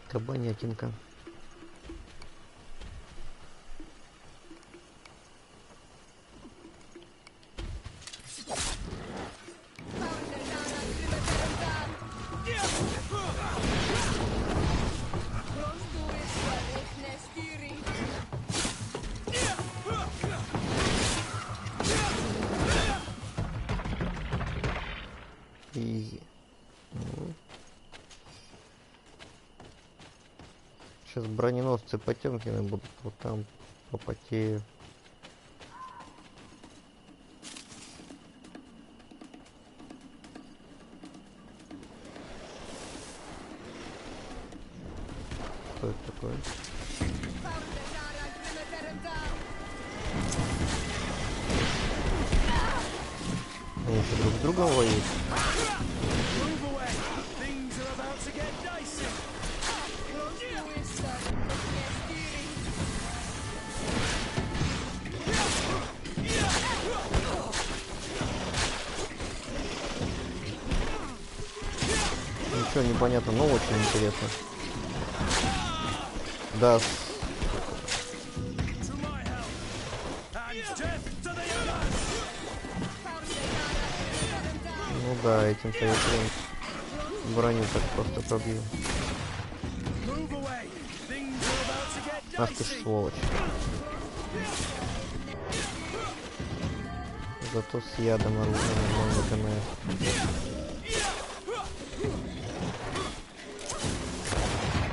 Кабанятинка. Изи. Сейчас броненосцы Потемкины будут вот там попотею. Что это такое? Они что, друг с другом воюют? Ничего непонятно, но очень интересно. Да. Ну да, этим-то я прям броню так просто пробью. Ах ты ж сволочь. Зато с ядом оружие нормально канает.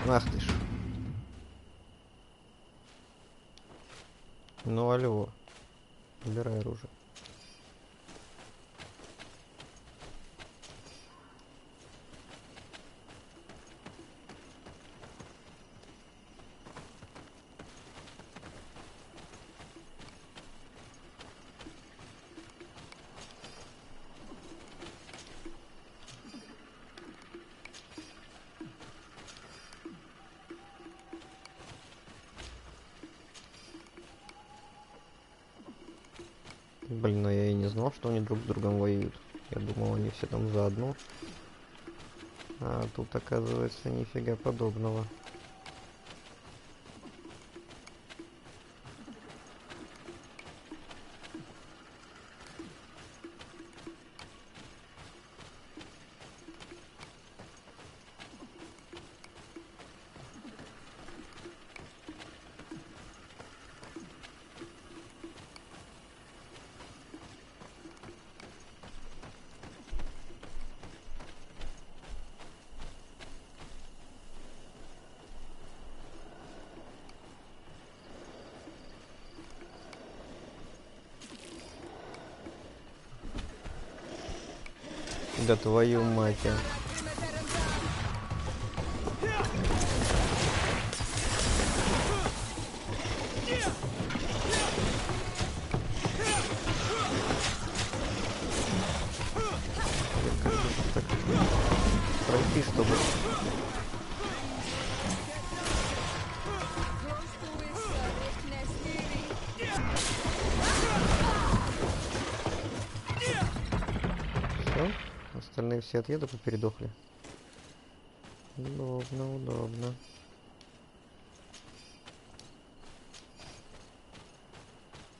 Ах ты ж. Ну алло. Убирай оружие. Блин, но я и не знал, что они друг с другом воюют. Я думал, они все там заодно. А тут, оказывается, нифига подобного. Да твою мать. Так пройти, чтобы... Все? Остальные все от яда попередохли. Удобно, удобно.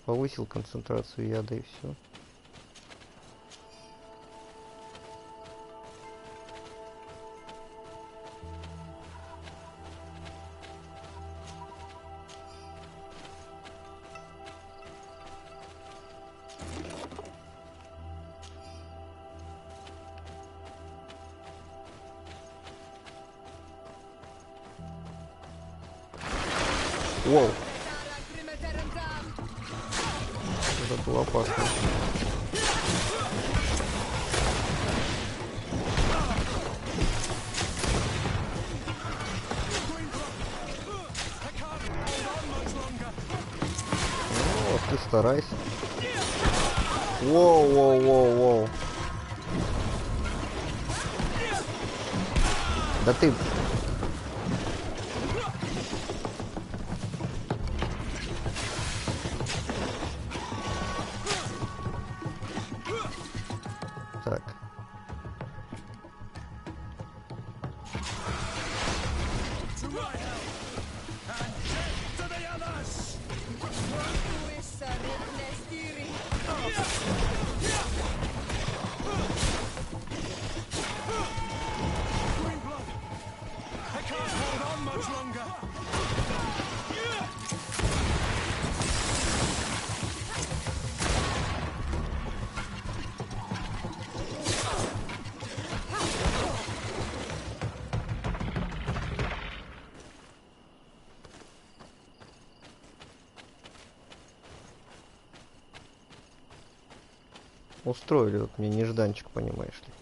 Повысил концентрацию яда и все. Воу. Это было опасно. Ну, ты старайся. Воу, воу, воу, воу. Да ты... Так. Устроили вот мне нежданчик, понимаешь ли.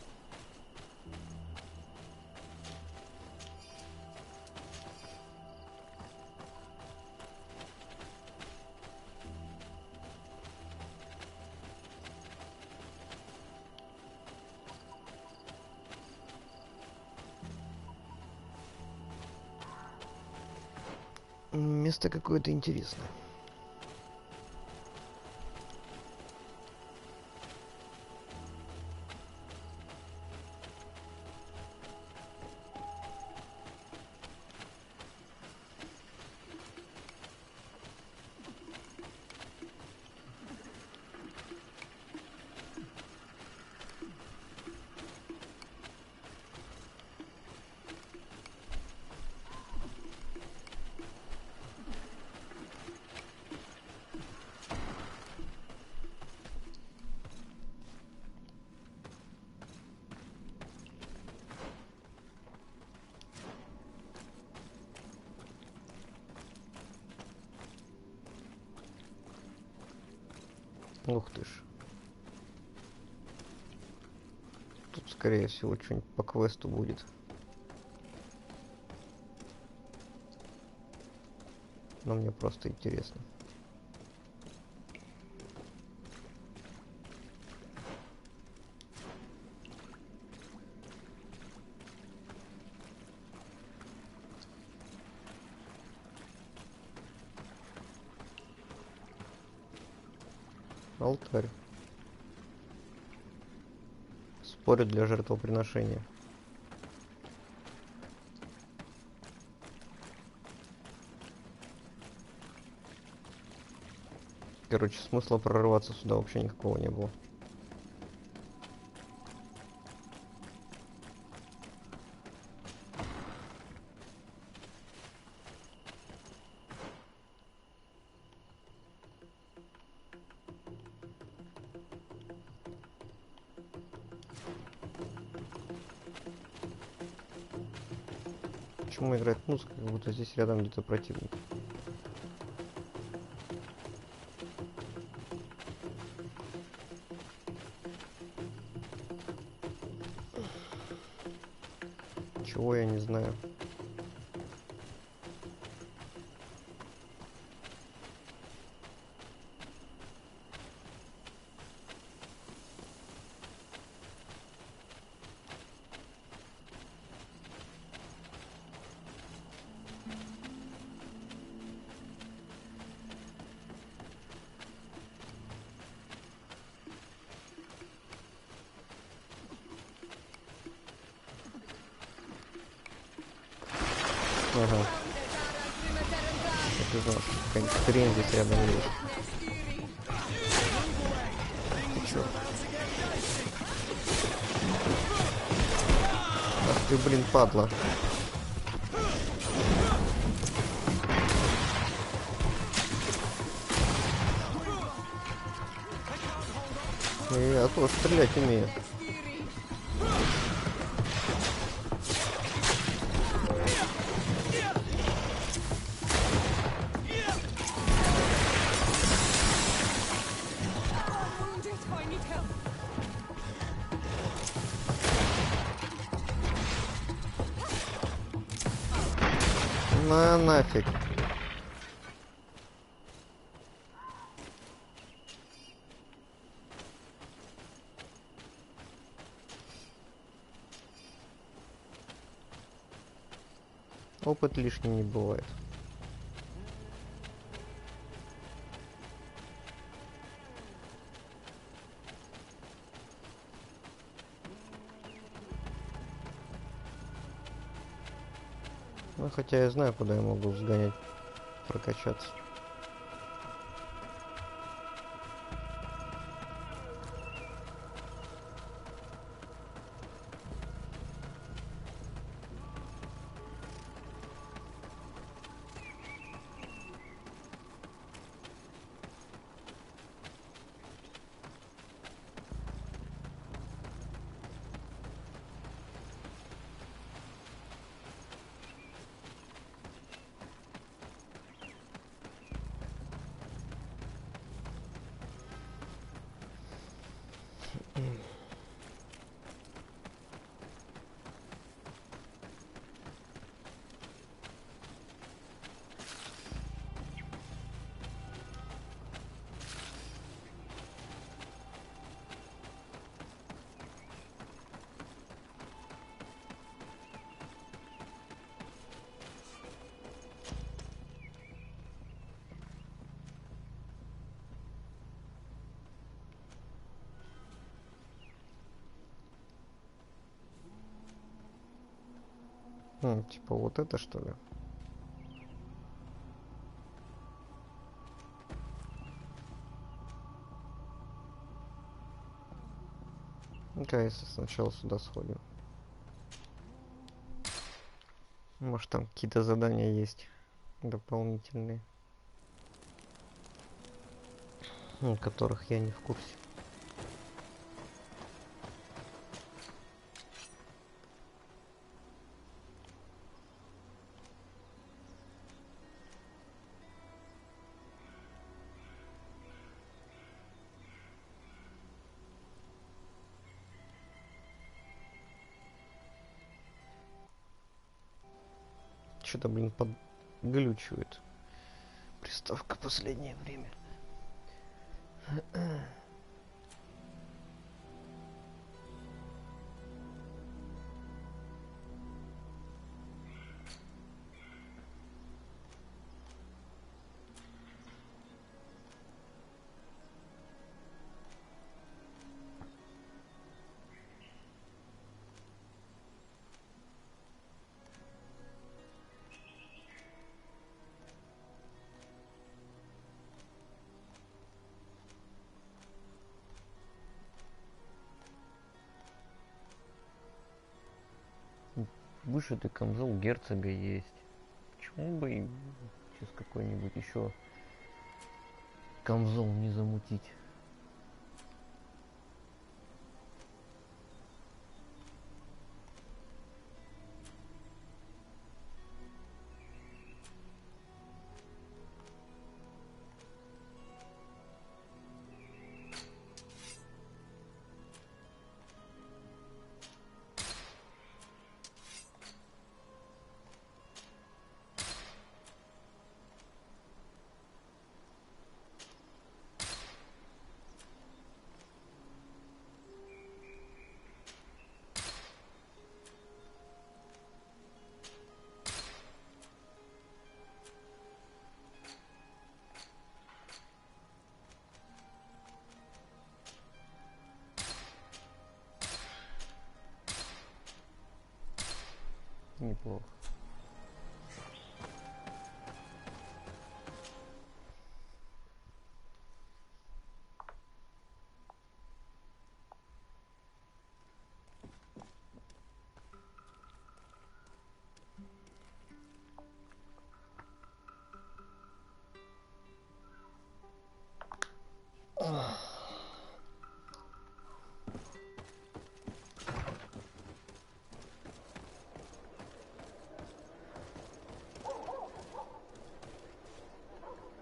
Место какое-то интересное. Ух ты ж. Тут, скорее всего, что-нибудь по квесту будет. Но мне просто интересно. Алтарь. Спорят для жертвоприношения. Короче, смысла прорываться сюда вообще никакого не было. Почему играет музыка, как будто здесь рядом где-то противник? Чего я не знаю. Ага. Я знал, что какая-нибудь хрень здесь рядом есть. Ты чё? Ах ты, блин, падла. Я тоже стрелять умею. На нафиг. Опыт лишний не бывает. Ну, хотя я знаю, куда я могу сгонять, прокачаться. Типа вот это, что ли? Ну-ка, если сначала сюда сходим. Может, там какие-то задания есть дополнительные, о которых я не в курсе. Что-то, блин, подглючивает приставка в последнее время. Вышитый камзол герцога есть. Почему бы и сейчас какой-нибудь еще камзол не замутить? Неплохо.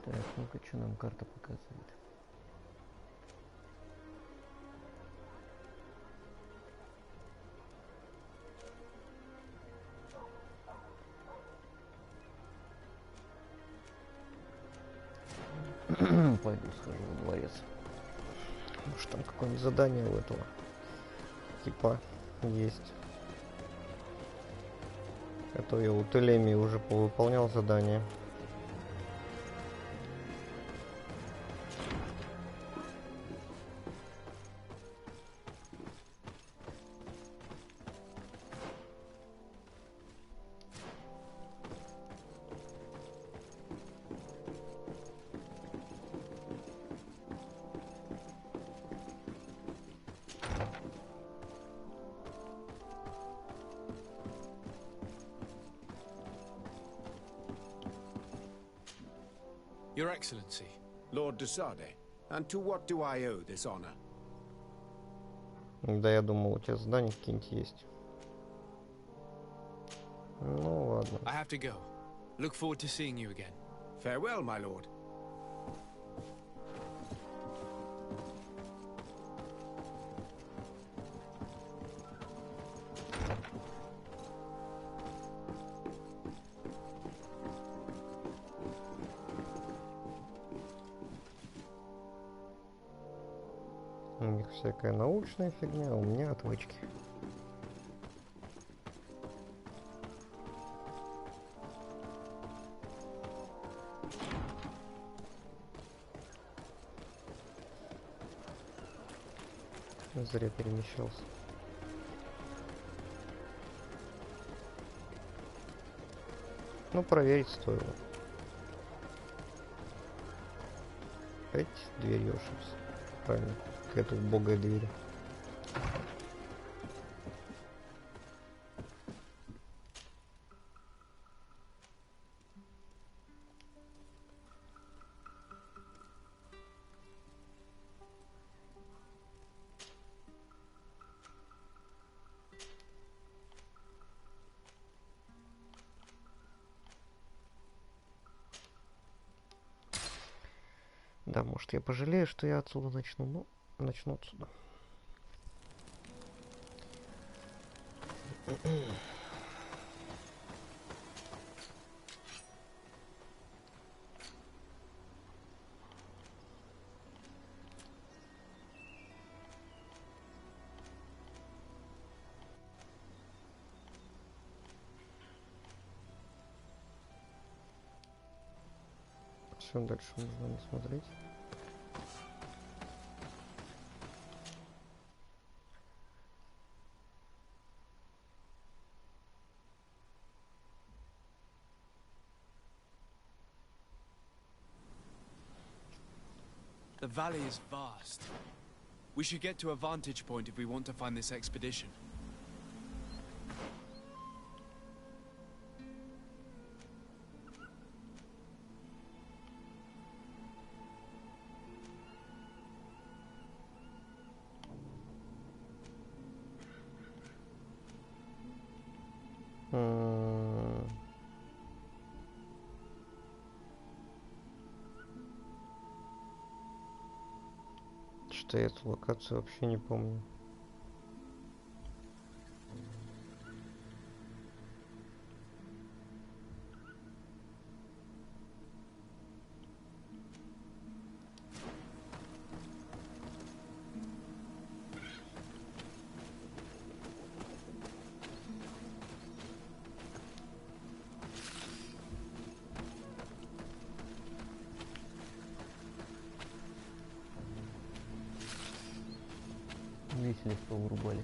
Так, ну-ка, что нам карта показывает? Пойду схожу во дворец. Может, там какое-нибудь задание у этого типа есть. А то я у Телемии уже повыполнял задание. Your Excellency. Lord de Sade, and to what do I owe this honor? Да, я думал, у тебя задания какие-нибудь есть. Ну ладно. I have to go. Look forward to seeing you again. Farewell, my lord. У них всякая научная фигня, а у меня отвычки. Зря перемещался. Ну, проверить стоило. Опять дверью ошибся. Правильно. Какая-то убогая дверь. Да, может, я пожалею, что я отсюда начну, но начну отсюда. Все, дальше можно не смотреть. The valley is vast. We should get to a vantage point if we want to find this expedition. Что-то я эту локацию вообще не помню. Виселись, повырубали.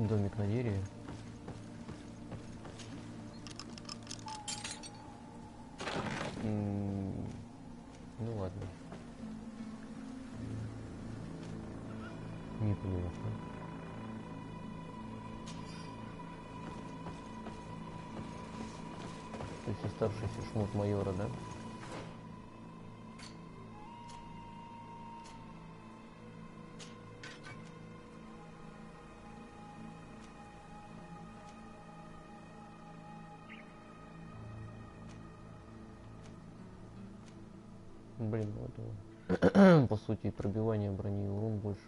Домик на дереве. Ну ладно. Не понимаю. То есть оставшийся шмот майора, да? Блин, вот по сути пробивание брони и урон больше.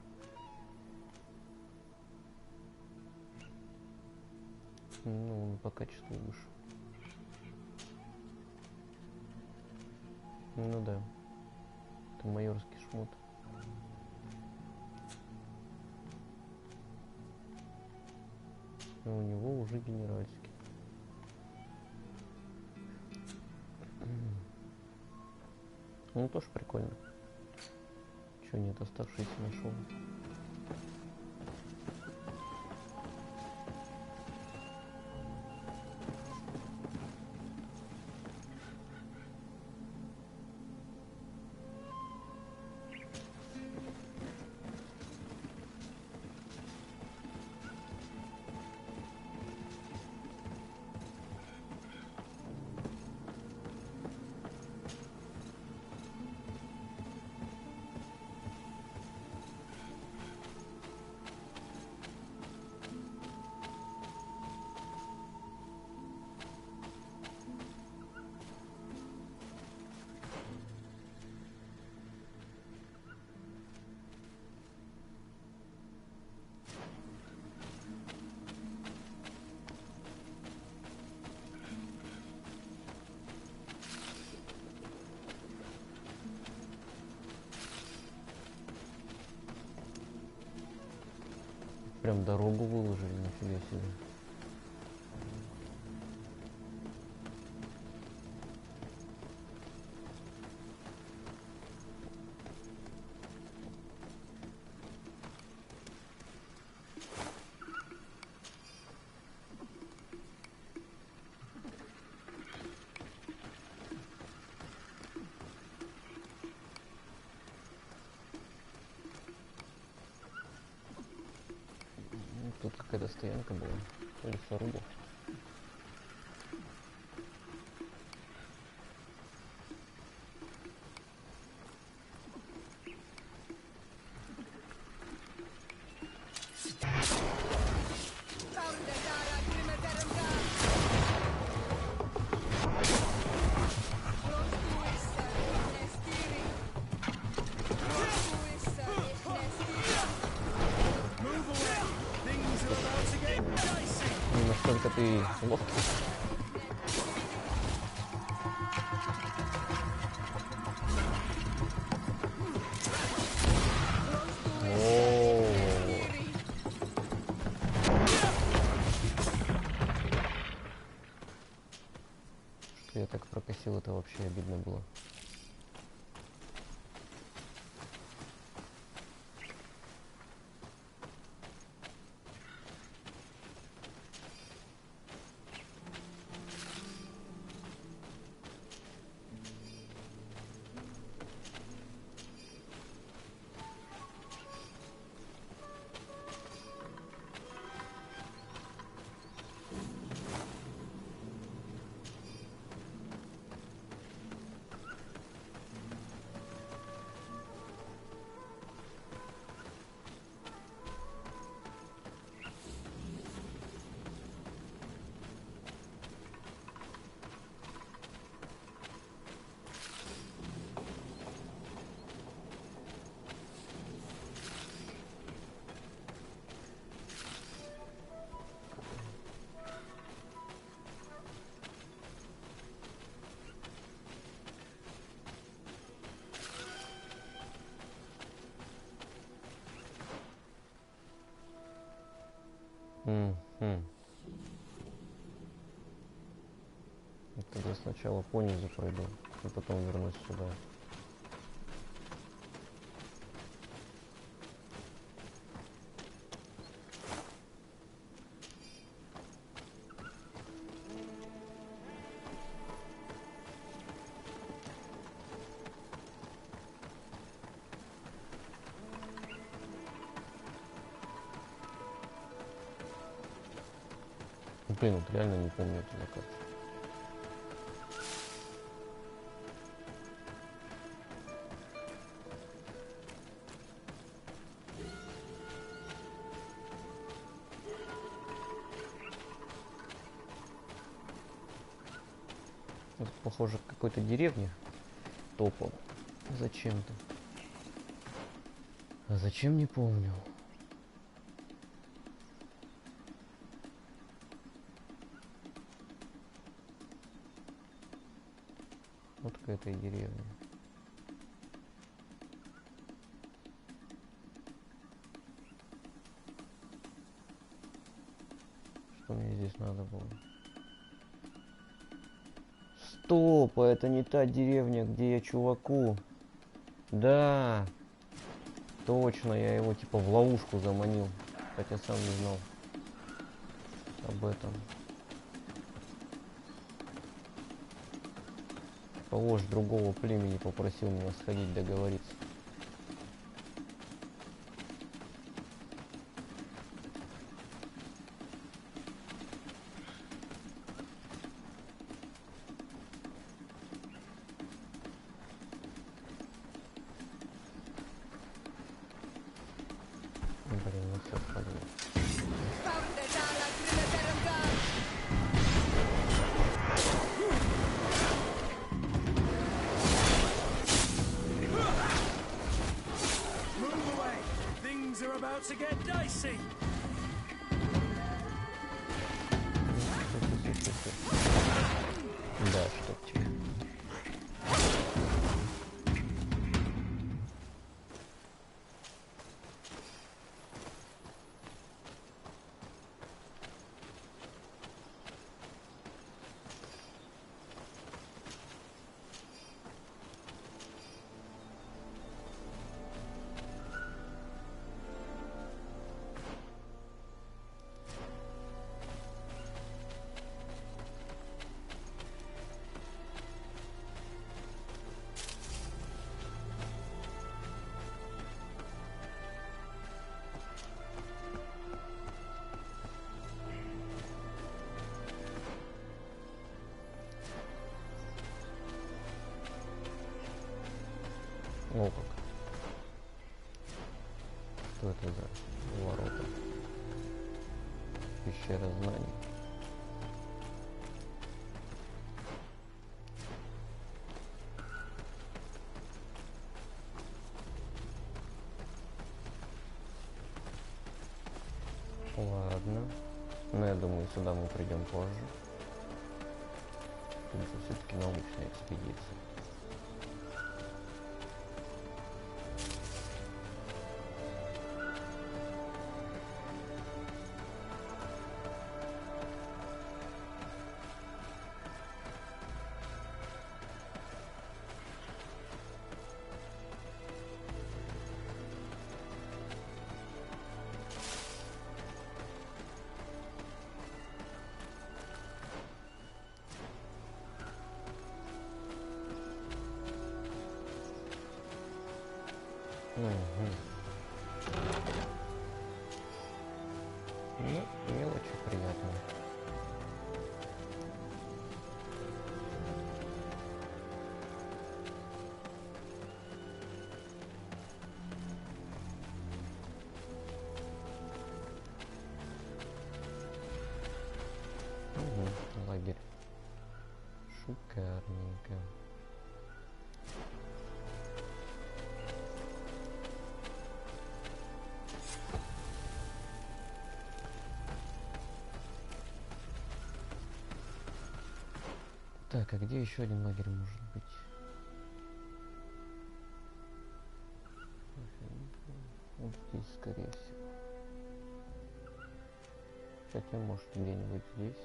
Ну, он по качеству выше. Ну да. Это майорский шмот. Но у него уже генеральский. Ну тоже прикольно. Чё нет, оставшийся нашел. Прям дорогу выложили, нифига себе. Тут какая-то стоянка была, лесорубов. Насколько ты ловкий. Что я так прокосил, это вообще обидно было. Тогда сначала понизу пройду, и потом вернусь сюда. Блин, вот реально не помню это на карте. Это похоже к какой-то деревне топал зачем-то. А зачем, не помню. Вот какая-то и деревня. Что мне здесь надо было? Стоп, а это не та деревня, где я чуваку. Да, точно, я его типа в ловушку заманил, хотя сам не знал об этом. Вождь другого племени попросил меня сходить договориться. Блин, ну все, пойдем. To get dicey. Да, чтоб тебе. О, как. Что это за ворота? Пещера знаний. Ладно. Но я думаю, сюда мы придем позже. Потому что все-таки научная экспедиция. Ну, не очень приятно. Лагерь. Шикарненько. Так, а где еще один лагерь может быть? Вот здесь, скорее всего. Хотя, может, где-нибудь здесь.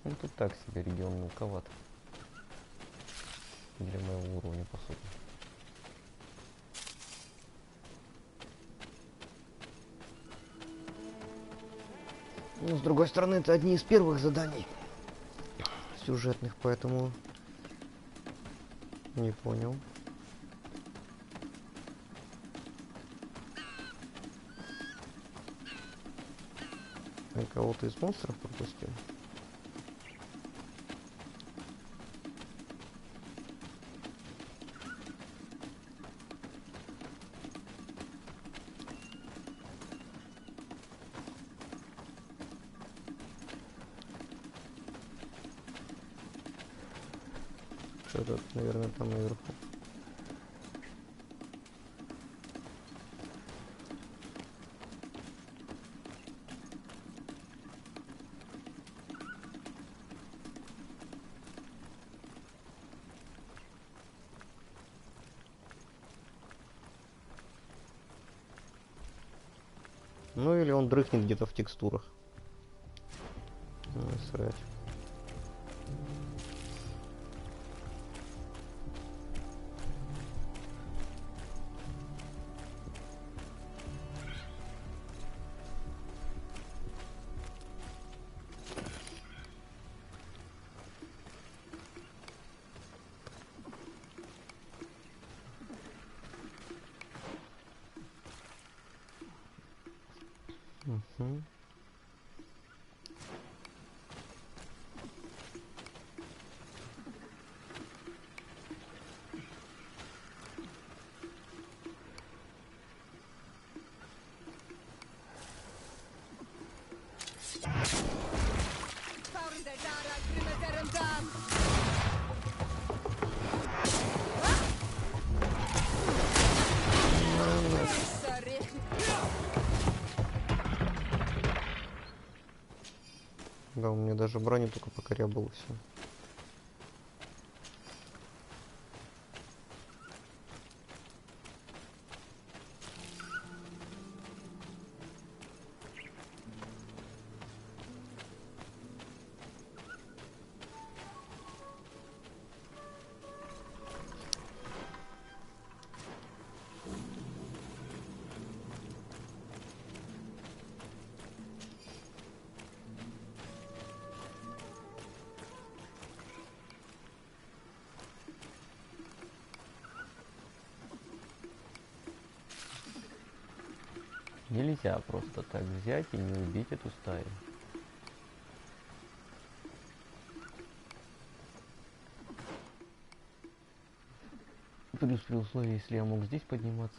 Ну тут так себе регион мелковат. Для моего уровня, по сути. Ну, с другой стороны, это одни из первых заданий сюжетных, поэтому не понял. Я кого-то из монстров пропустил. Что-то, наверное, там наверху. Ну или он дрыхнет где-то в текстурах. Срать. Угу. Да, у меня даже брони только покорябало все. Нельзя просто так взять и не убить эту стаю. Плюс при условии, если я мог здесь подниматься.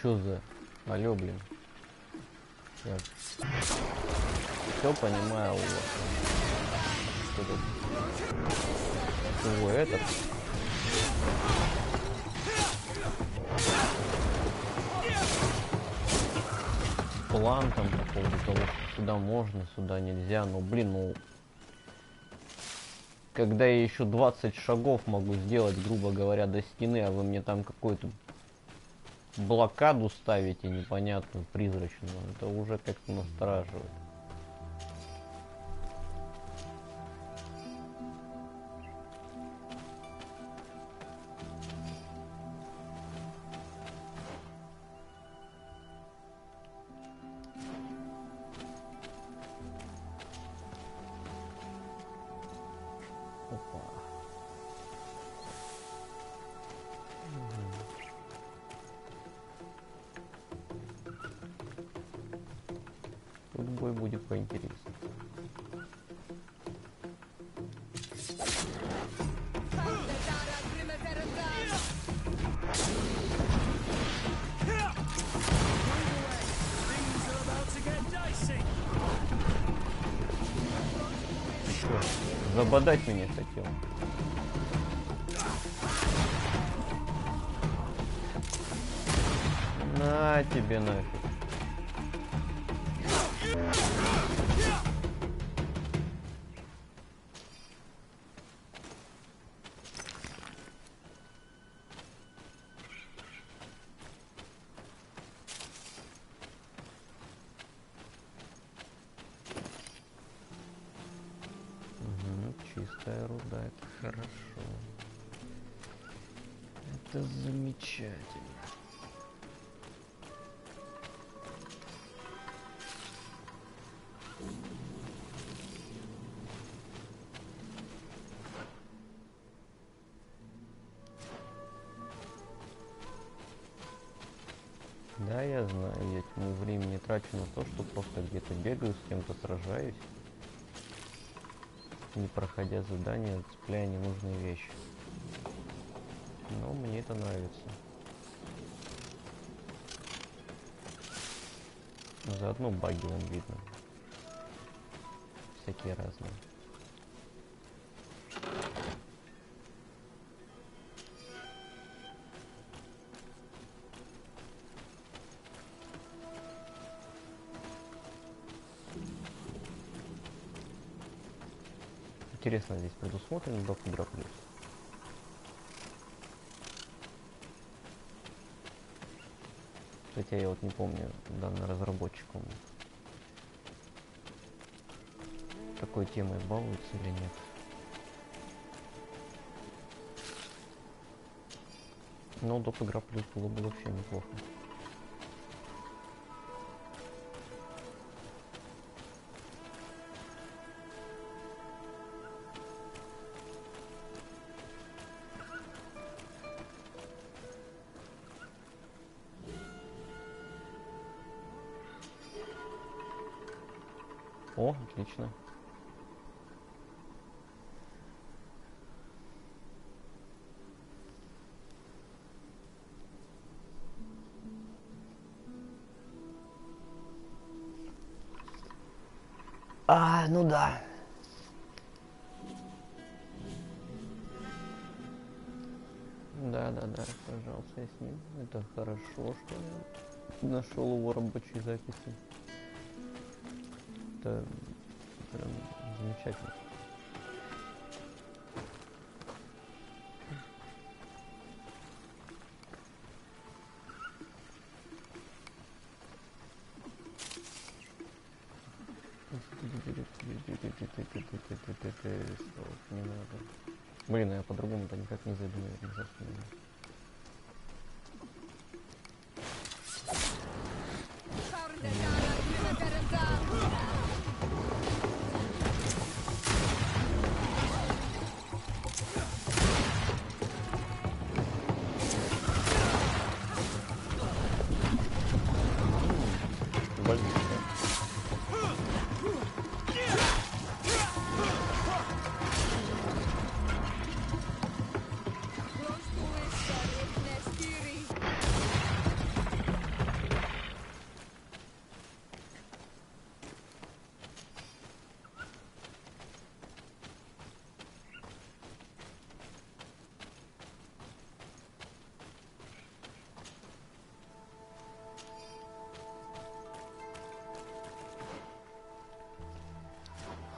Чё за... Алло, блин. Я все понимаю у вас. Что тут? О, этот. План там по поводу того, что сюда можно, сюда нельзя. Но, блин, ну... Когда я еще 20 шагов могу сделать, грубо говоря, до стены, а вы мне там какую-то блокаду ставите непонятную, призрачную, это уже как-то настораживает. бой будет поинтереснее. Что, забодать меня хотел? На тебе нафиг. Чистая руда, это хорошо. Это замечательно. Да, я знаю, я тьму времени трачу на то, что просто где-то бегаю, с кем-то сражаюсь, не проходя задания, цепляя ненужные вещи. Но мне это нравится. Заодно баги вам видно. Всякие разные. Интересно, здесь предусмотрен доп. Игра плюс. Хотя я вот не помню, данный разработчик он такой темой балуется или нет. Но доп. Игра плюс было бы вообще неплохо. О, отлично. Ну да. Да, пожалуйста, я с ним. Это хорошо, что я нашел его рабочие записи. Это прям замечательно. Не надо. Блин, я по-другому-то никак не зайду, наверное, за спину.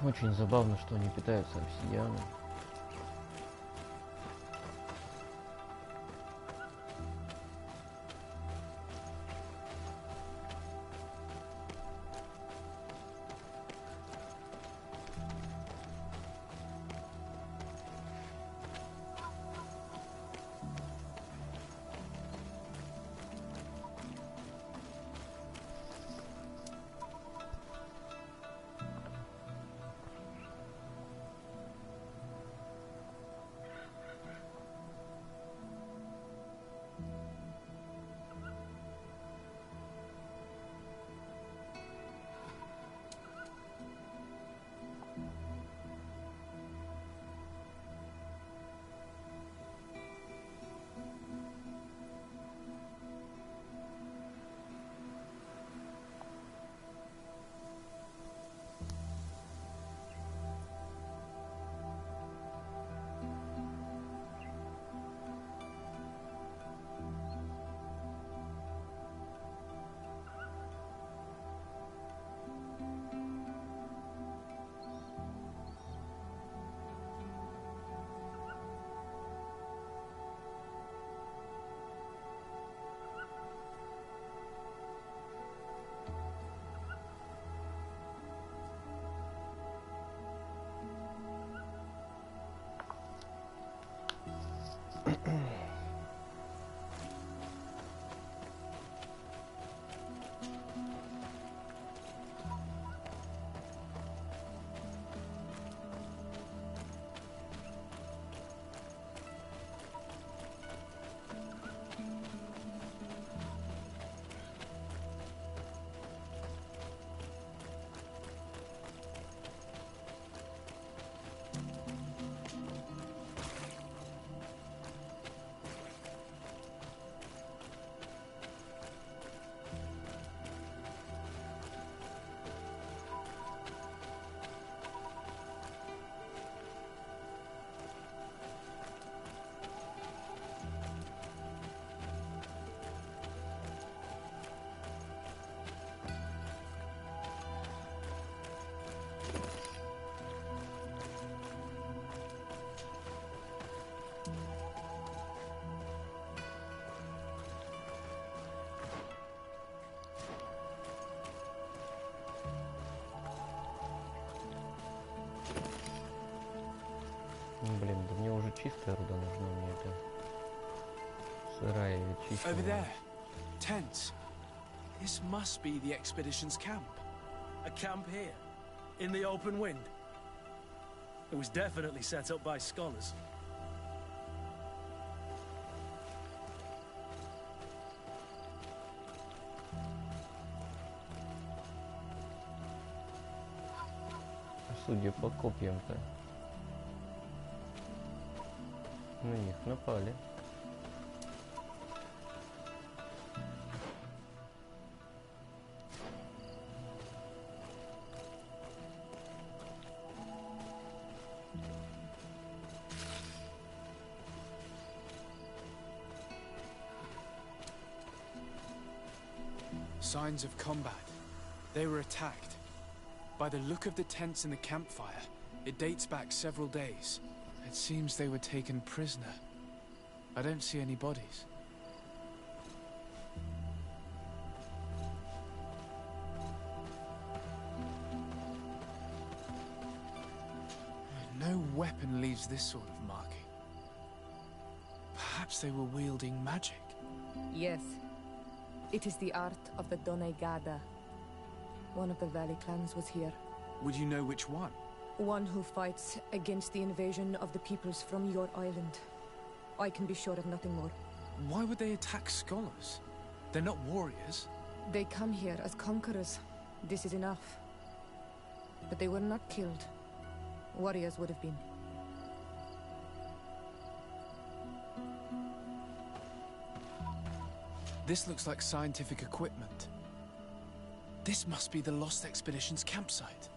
Очень забавно, что они питаются обсидианом. Блин, да мне уже чистая руда нужна, мне это сырая или чистая. Over there, tents. This must be the expedition's camp. A camp here? In the open wind? It was definitely set up by scholars. Судя по копьям-то, на них напали. Signs of combat. They were attacked. By the look of the tents and the campfire, it dates back several days. It seems they were taken prisoner. I don't see any bodies. No weapon leaves this sort of marking. Perhaps they were wielding magic. Yes. It is the art of the Donegada. One of the Valley clans was here. Would you know which one? One who fights against the invasion of the peoples from your island. I can be sure of nothing more. Why would they attack scholars? They're not warriors. They come here as conquerors. This is enough. But they were not killed. Warriors would have been. This looks like scientific equipment. This must be the Lost Expedition's campsite.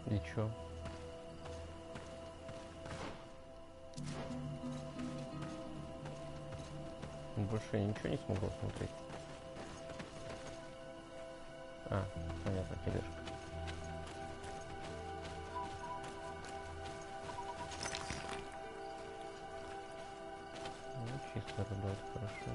И чё? Больше я ничего не смогу смотреть. А, понятно, тележка. Ну, чисто рудой, хорошо.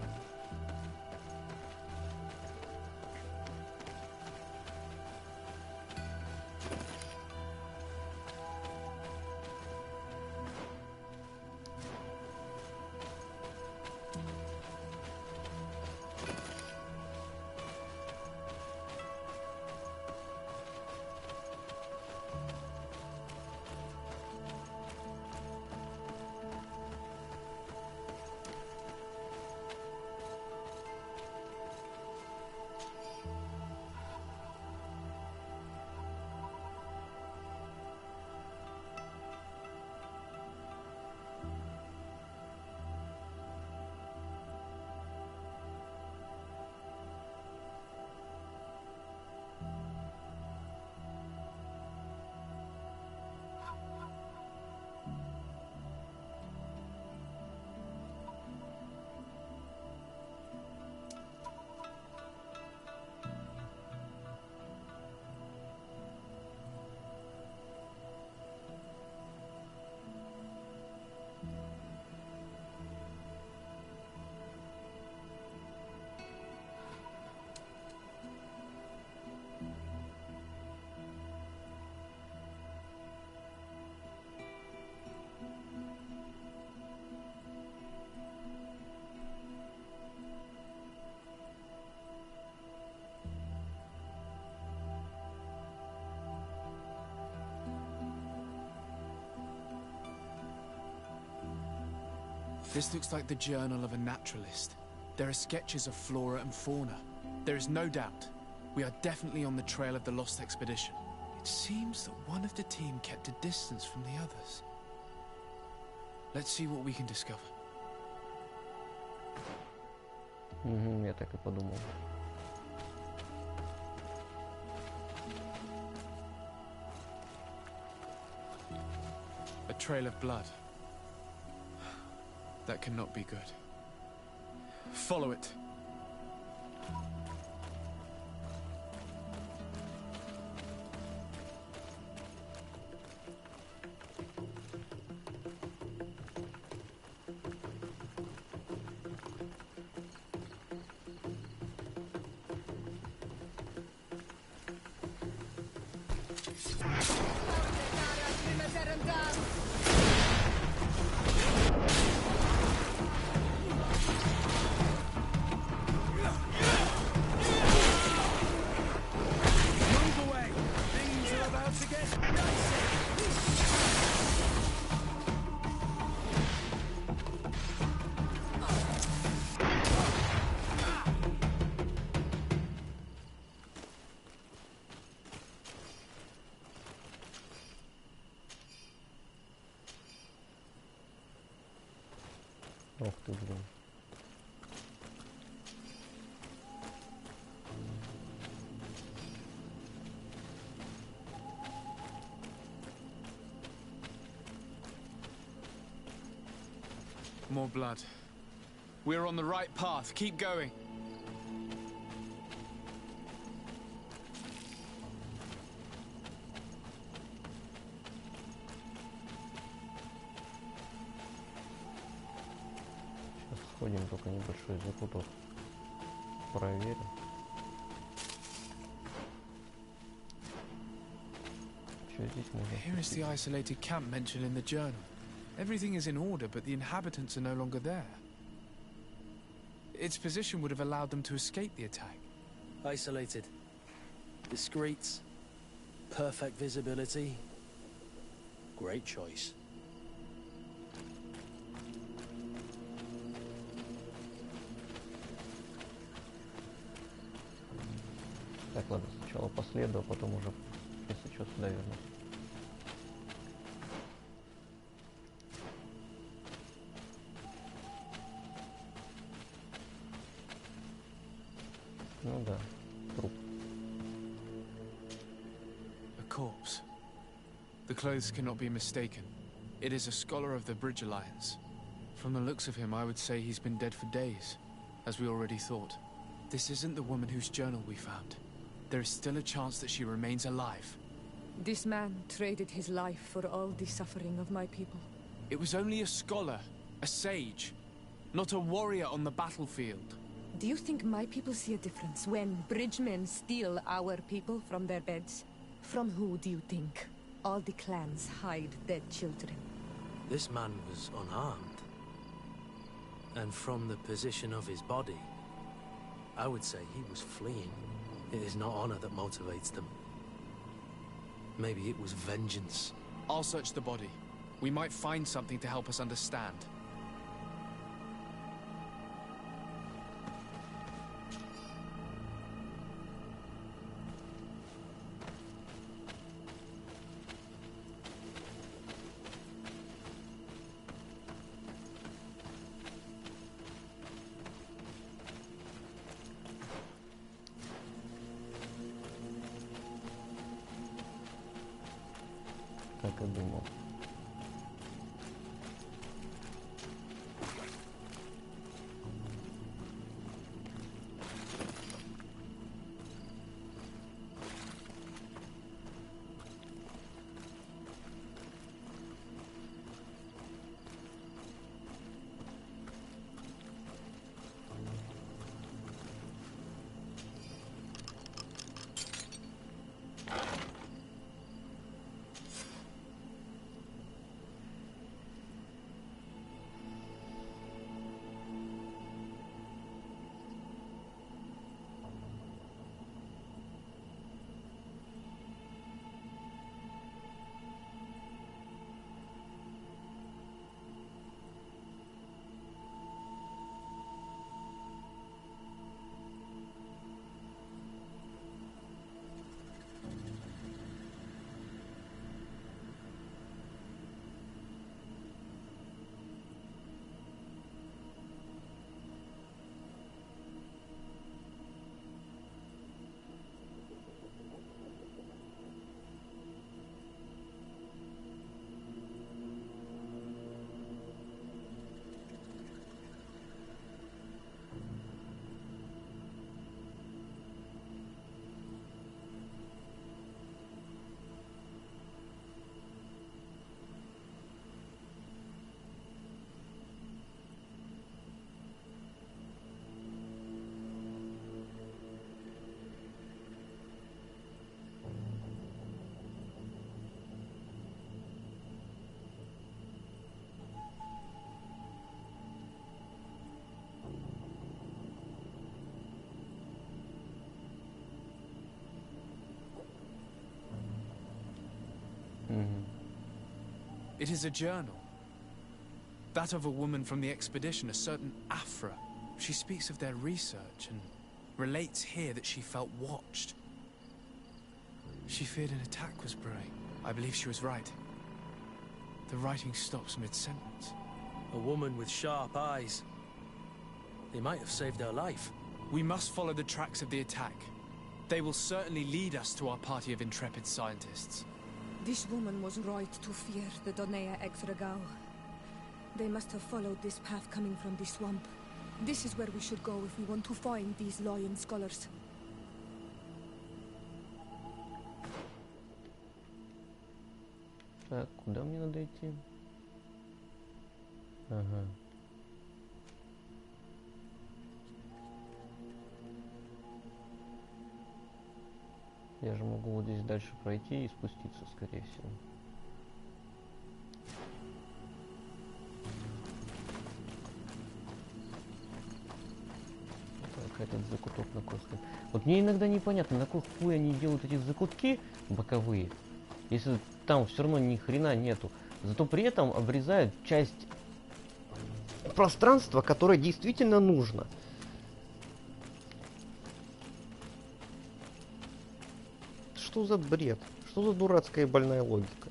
This looks like the journal of a naturalist. There are sketches of flora and fauna. There is no doubt. We are definitely on the trail of the Lost Expedition. It seems that one of the team kept a distance from the others. Let's see what we can discover. Я так и подумал. A trail of blood. That cannot be good. Follow it. Ох ты, блин. More blood. We're on the right path. Keep going. Сейчас сходим, только небольшой закуток проверим. Что здесь можно? Here is the isolated camp mentioned in the journal. Everything is in order, but the inhabitants are no longer there. Its position would have allowed them to escape the attack. Isolated. Discreet. Perfect visibility. Great choice. Так, ладно, сначала по следу, а потом уже, если что, сюда вернусь. Ну да, труп. A corpse. The clothes cannot be mistaken. It is a scholar of the Bridge Alliance. From the looks of him, I would say he's been dead for days, as we already thought. This isn't the woman whose journal we found. There is still a chance that she remains alive. This man traded his life for all the suffering of my people. It was only a scholar, a sage, not a warrior on the battlefield. Do you think my people see a difference when bridgemen steal our people from their beds? From who do you think all the clans hide dead children? This man was unarmed. And from the position of his body, I would say he was fleeing. It is not honor that motivates them. Maybe it was vengeance. I'll search the body. We might find something to help us understand. Так и думал. It is a journal. That of a woman from the expedition, a certain Afra. She speaks of their research and relates here that she felt watched. She feared an attack was brewing. I believe she was right. The writing stops mid-sentence. A woman with sharp eyes. They might have saved her life. We must follow the tracks of the attack. They will certainly lead us to our party of intrepid scientists. This woman was right to fear the Donea Exregao. They must have followed this path coming from the swamp. This is where we should go if we want to find these lion scholars. Так, куда мне надо идти? Ага. Я же могу вот здесь дальше пройти и спуститься, скорее всего. Так, этот закуток на кой хуй? Вот мне иногда непонятно, на кой хуй они делают эти закутки боковые, если там все равно ни хрена нету. Зато при этом обрезают часть пространства, которое действительно нужно. Что за бред? Что за дурацкая и больная логика?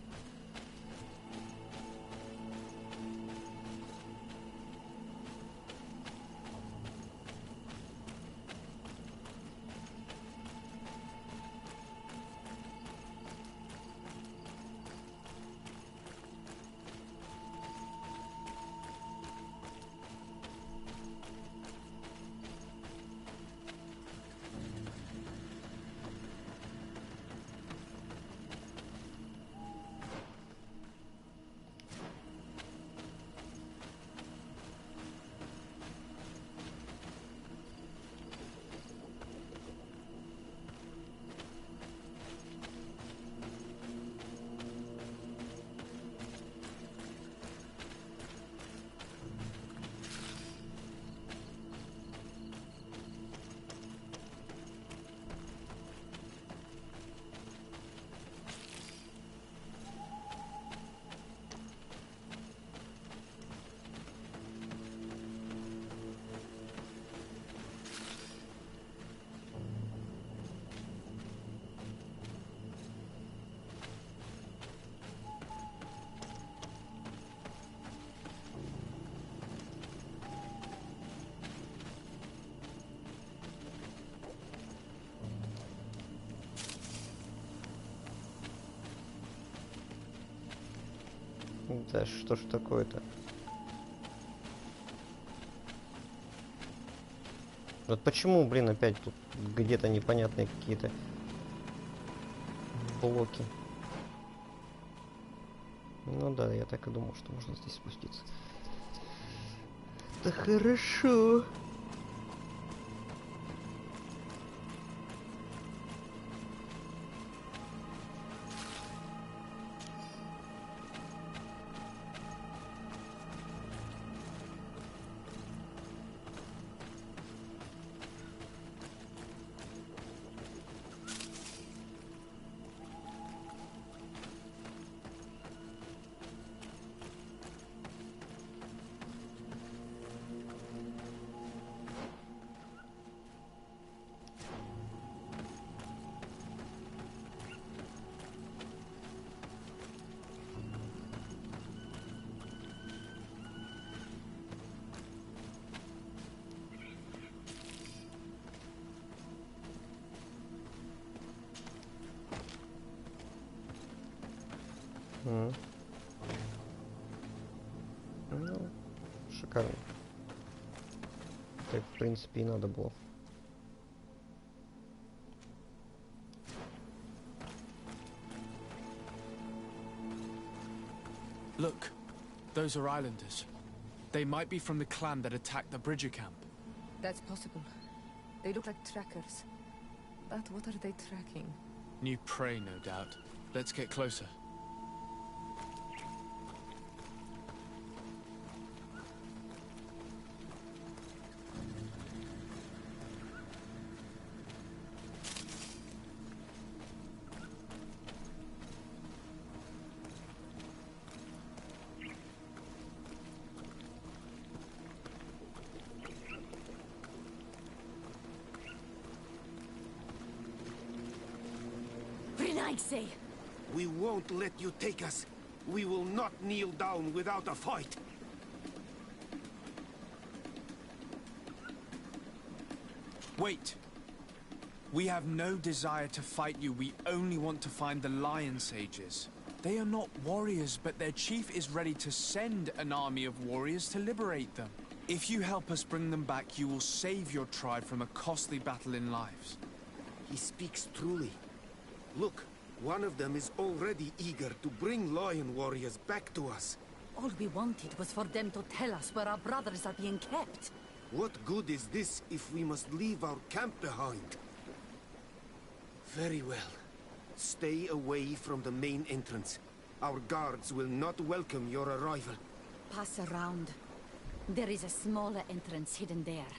Да что ж такое-то? Вот почему, блин, опять тут где-то непонятные какие-то блоки? Ну да, я так и думал, что можно здесь спуститься. Да хорошо. Ну, шикарно. Так, в принципе, и надо было. Look, those are islanders. They might be from the clan that attacked the Bridger camp. That's possible. They look like trackers. But what are they tracking? New prey, no doubt. Let's get closer. I say? We won't let you take us. We will not kneel down without a fight. Wait. We have no desire to fight you. We only want to find the Lion Sages. They are not warriors, but their chief is ready to send an army of warriors to liberate them. If you help us bring them back, you will save your tribe from a costly battle in lives. He speaks truly. Look, one of them is already eager to bring lion warriors back to us. All we wanted was for them to tell us where our brothers are being kept. What good is this if we must leave our camp behind? Very well. Stay away from the main entrance. Our guards will not welcome your arrival. Pass around. There is a smaller entrance hidden there.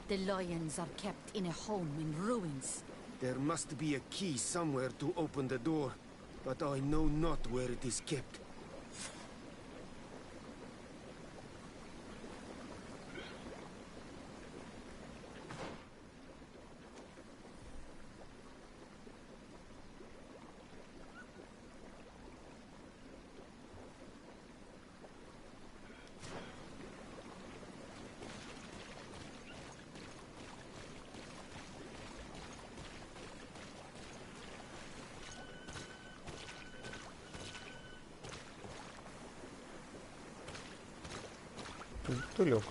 The lions are kept in a home in ruins. There must be a key somewhere to open the door, but I know not where it is kept. Тулек.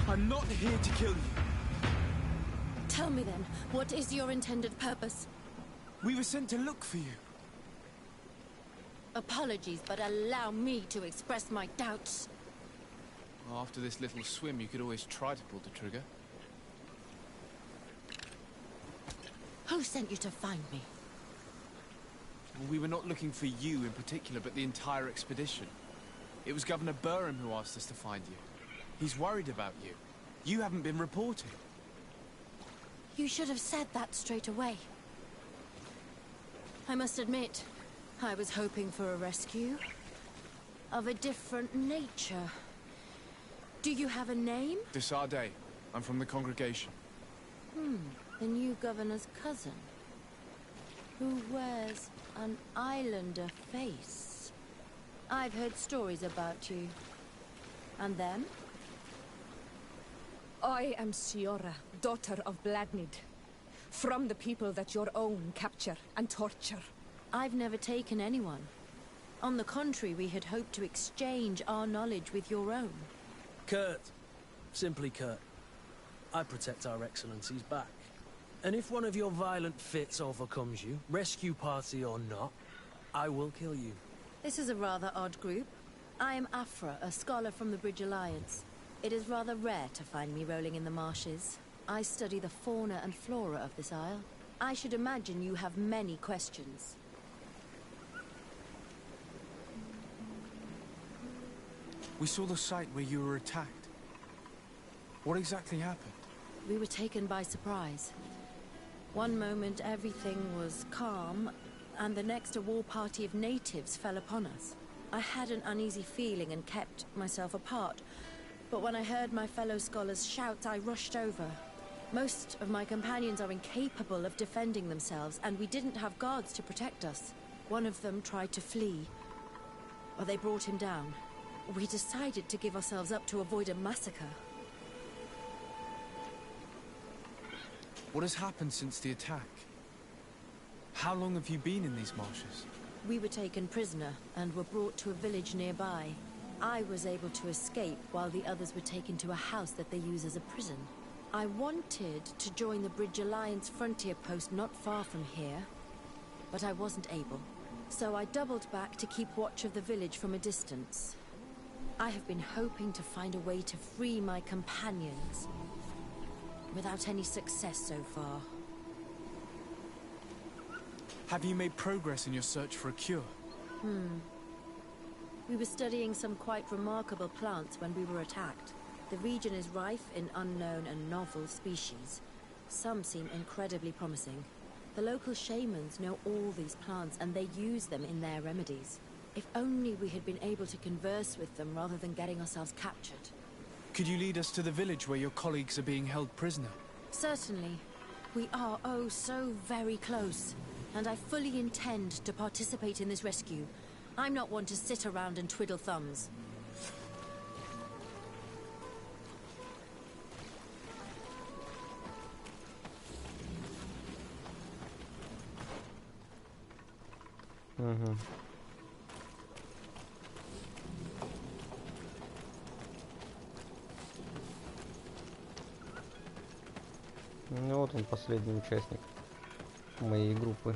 I'm not here to kill you. Tell me then, what is your intended purpose? We were sent to look for you. Apologies, but allow me to express my doubts. Well, after this little swim, you could always try to pull the trigger. Who sent you to find me? Well, we were not looking for you in particular, but the entire expedition. It was Governor Burham who asked us to find you. He's worried about you. You haven't been reported. You should have said that straight away. I must admit, I was hoping for a rescue. Of a different nature. Do you have a name? Desarde. I'm from the congregation. The new governor's cousin. Who wears an islander face. I've heard stories about you. And them? I am Siora, daughter of Bladnid. From the people that your own capture and torture. I've never taken anyone. On the contrary, we had hoped to exchange our knowledge with your own. Kurt. Simply Kurt. I protect our excellencies back. And if one of your violent fits overcomes you, rescue party or not, I will kill you. This is a rather odd group. I am Afra, a scholar from the Bridge Alliance. It is rather rare to find me rolling in the marshes. I study the fauna and flora of this isle. I should imagine you have many questions. We saw the site where you were attacked. What exactly happened? We were taken by surprise. One moment everything was calm, and the next a war party of natives fell upon us. I had an uneasy feeling and kept myself apart, but when I heard my fellow scholars shout, I rushed over. Most of my companions are incapable of defending themselves, and we didn't have guards to protect us. One of them tried to flee, or they brought him down. We decided to give ourselves up to avoid a massacre. What has happened since the attack? How long have you been in these marshes? We were taken prisoner and were brought to a village nearby. I was able to escape while the others were taken to a house that they use as a prison. I wanted to join the Bridge Alliance frontier post not far from here, but I wasn't able. So I doubled back to keep watch of the village from a distance. I have been hoping to find a way to free my companions, without any success so far. Have you made progress in your search for a cure? We were studying some quite remarkable plants when we were attacked. The region is rife in unknown and novel species. Some seem incredibly promising. The local shamans know all these plants and they use them in their remedies. If only we had been able to converse with them rather than getting ourselves captured. Could you lead us to the village where your colleagues are being held prisoner? Certainly. We are, oh, so very close. And I fully intend to participate in this rescue. I'm not one to sit around and twiddle thumbs. Угу. Ну вот он, последний участник моей группы.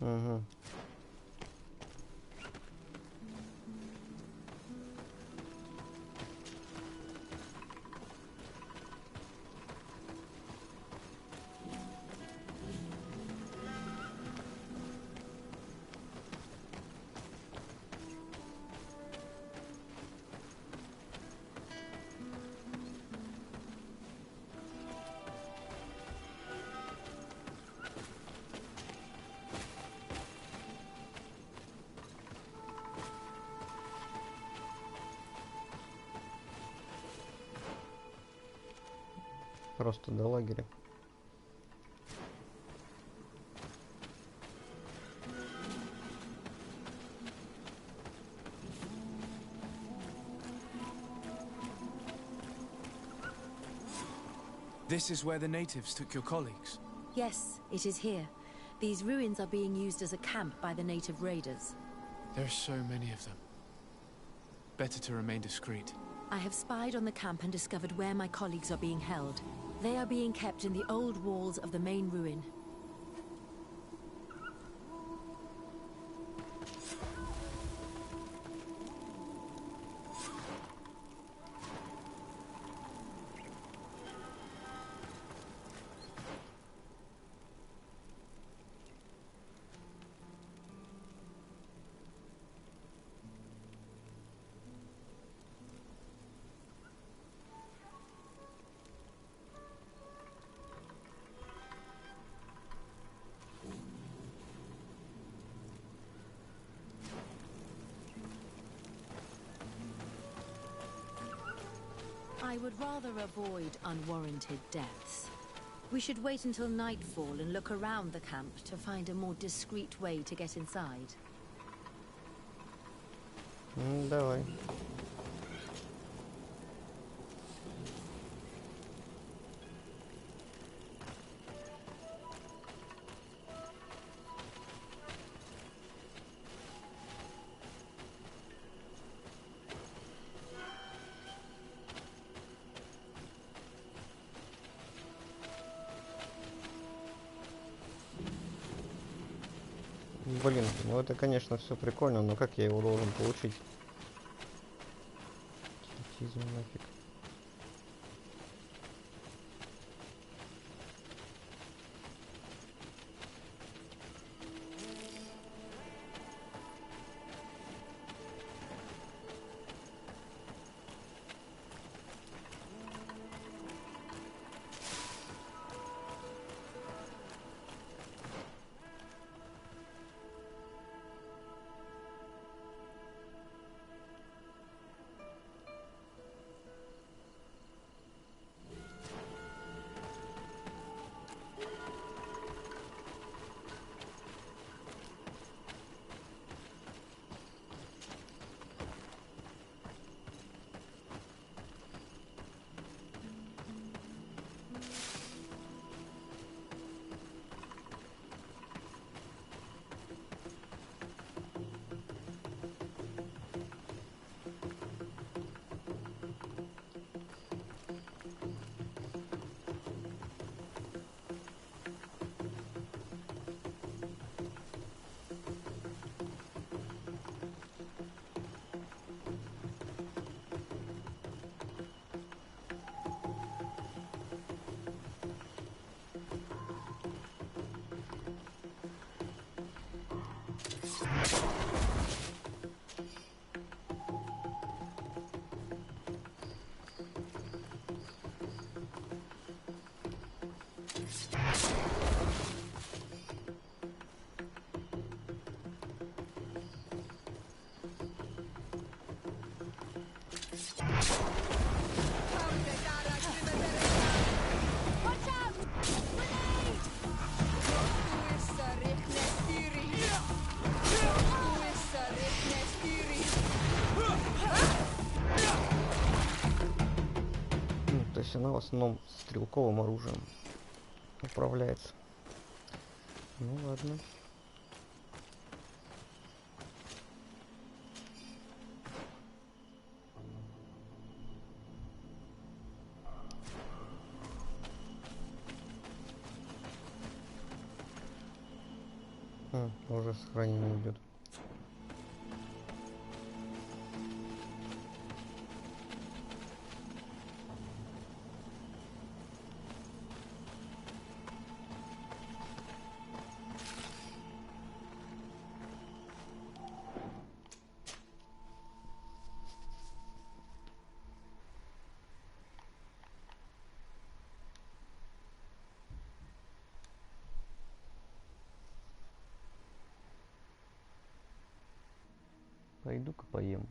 Угу. Просто до лагеря. This is where the natives took your colleagues? Yes, it is here. These ruins are being used as a camp by the native raiders. There are so many of them. Better to remain discreet. I have spied on the camp and discovered where my colleagues are being held. They are being kept in the old walls of the main ruin. I would rather avoid unwarranted deaths. We should wait until nightfall and look around the camp to find a more discreet way to get inside. Давай. Блин, ну это, конечно, все прикольно, но как я его должен получить? Идти нафиг. То есть она в основном стрелковым оружием управляется. Ну ладно. Уже сохранение идет. Пойду-ка поем.